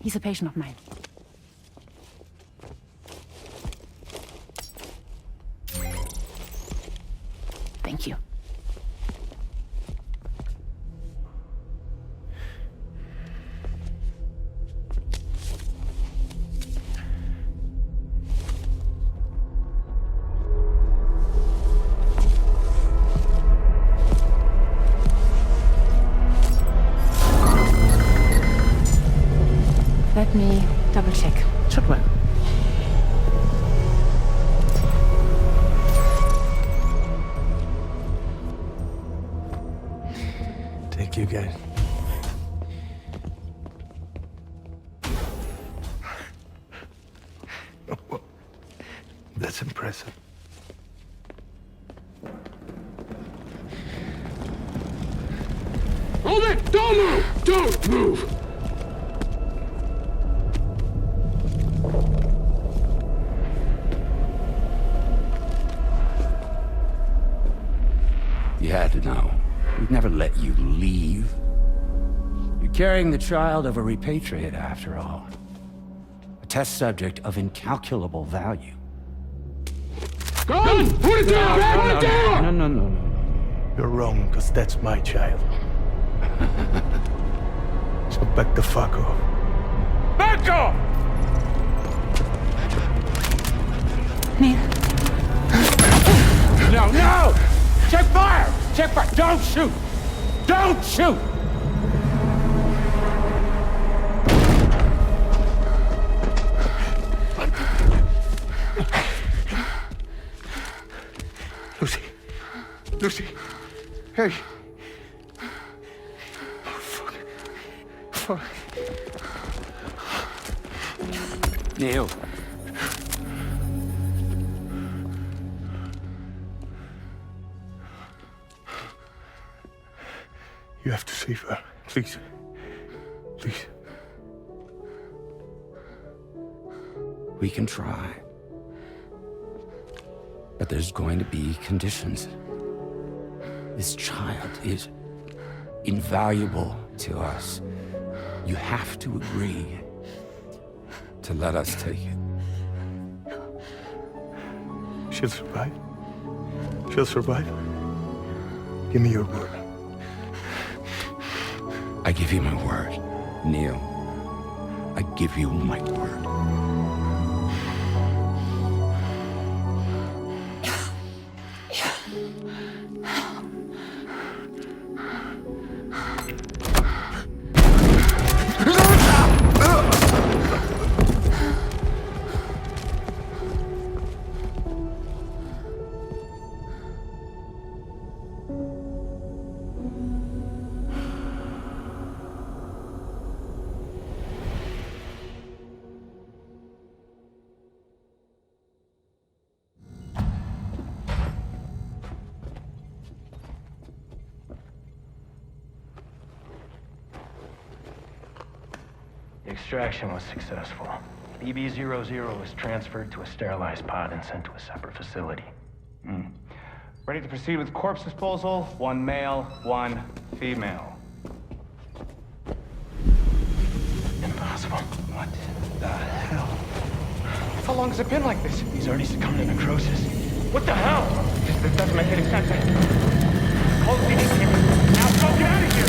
U: He's a patient of mine. Thank you. Let me double check. Should work.
T: Thank you, guys. That's impressive.
H: Hold it! Don't move! Don't move!
V: You had to know. We'd never let you leave. You're carrying the child of a repatriate, after all. A test subject of incalculable value.
H: Gun! Put it down! Put it down!
V: No.
T: You're wrong, because that's my child. So back the fuck off.
H: Back off!
U: Neil.
Q: No! Check fire! Check fire! Don't shoot! Don't shoot!
T: Lucy. Hey. Oh, fuck.
V: Neil.
T: You have to save her. Please. Please.
V: We can try. But there's going to be conditions. This child is invaluable to us. You have to agree to let us take it.
T: She'll survive. She'll survive. Give me your word.
V: I give you my word, Neil. I give you my word.
F: The extraction was successful. BB-00 was transferred to a sterilized pod and sent to a separate facility.
W: Ready to proceed with corpse disposal. 1 male, 1 female.
F: Impossible.
W: What the hell? How long has it been like this?
F: He's already succumbed to necrosis.
W: What the hell? This doesn't make any sense. Call the innkeeper. Now go get out of here!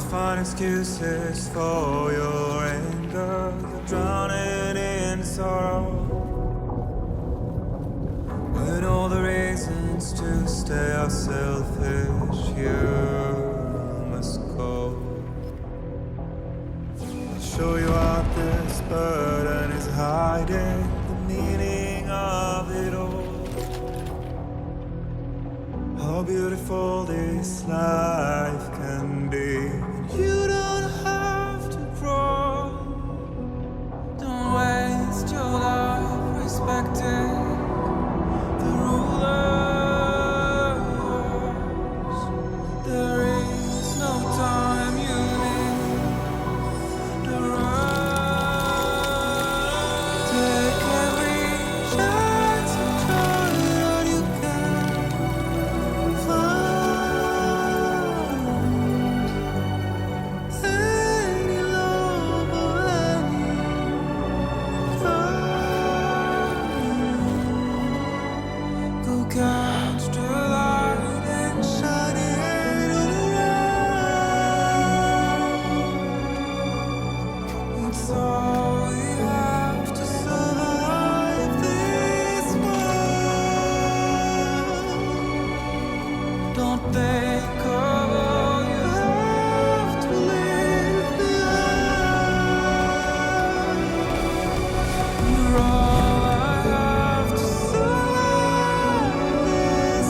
K: find excuses for your anger. You're drowning in sorrow. When all the reasons to stay are selfish, you must go. I'll show you out this burden is hiding the meaning of it all. How beautiful this life can be. You don't have to grow. Don't waste your life respecting the rulers. There is no time you need the rush. Take every chance and try all you can find. Any love or any time. Go catch the light and shine it all around. It's all we have to survive this world. Don't think of all you have to leave behind. You're all I have to survive this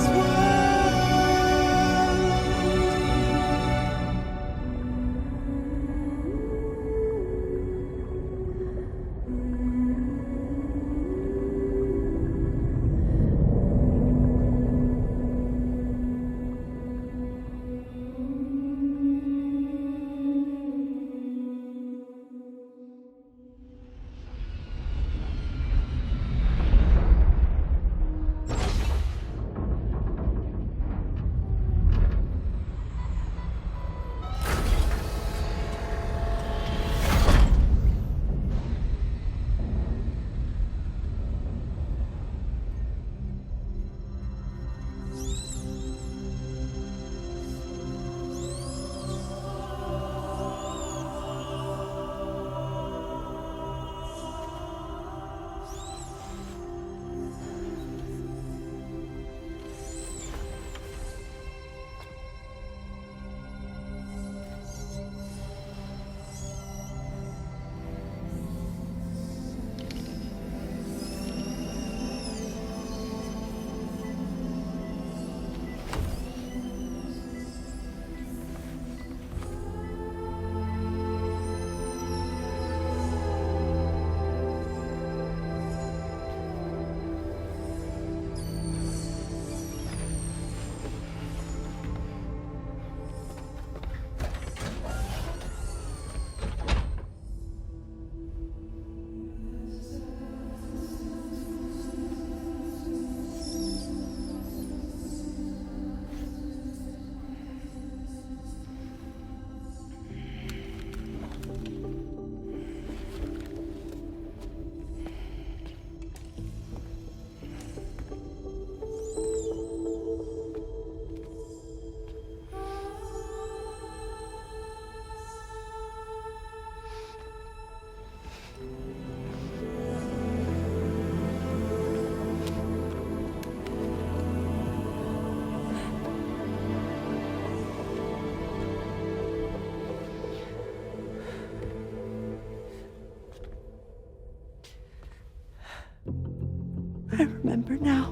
O: I remember now.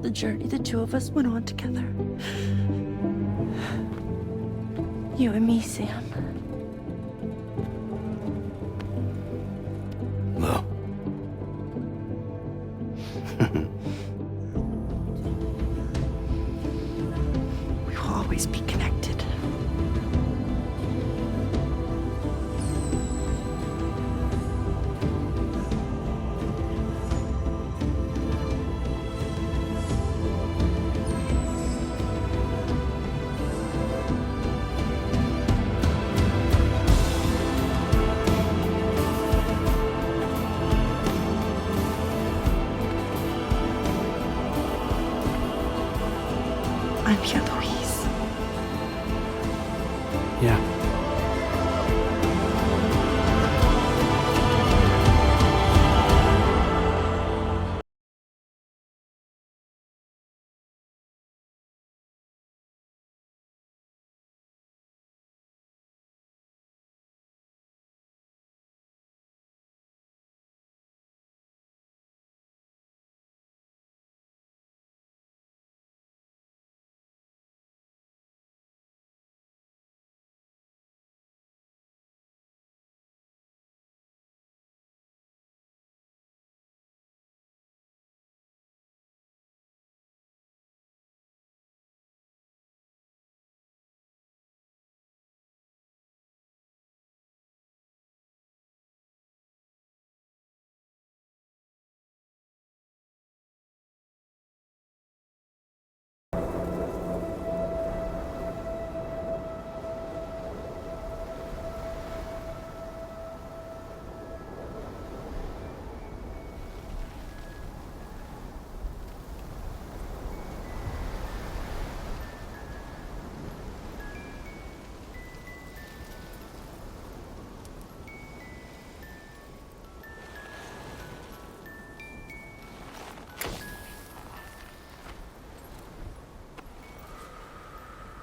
O: The journey the two of us went on together. You and me, Sam.
C: No.
O: We will always be connected.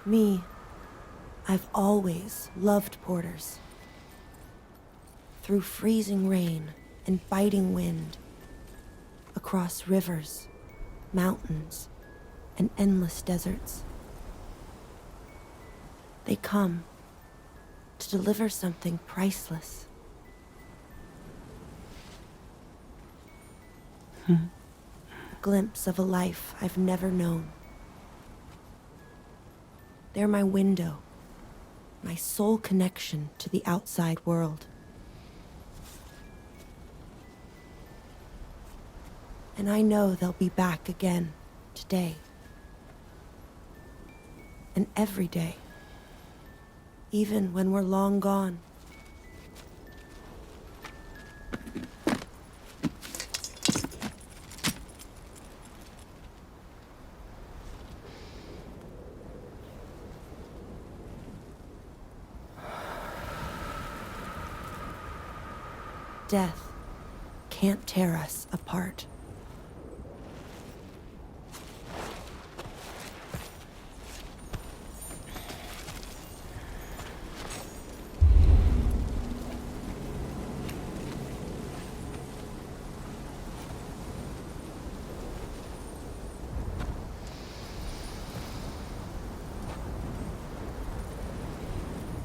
B: Me, I've always loved porters. Through freezing rain and biting wind, across rivers, mountains, and endless deserts. They come to deliver something priceless. A glimpse of a life I've never known. They're my window, my sole connection to the outside world. And I know they'll be back again today. And every day. Even when we're long gone. Death can't tear us apart.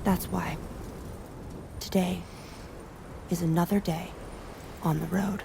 B: That's why today is another day on the road.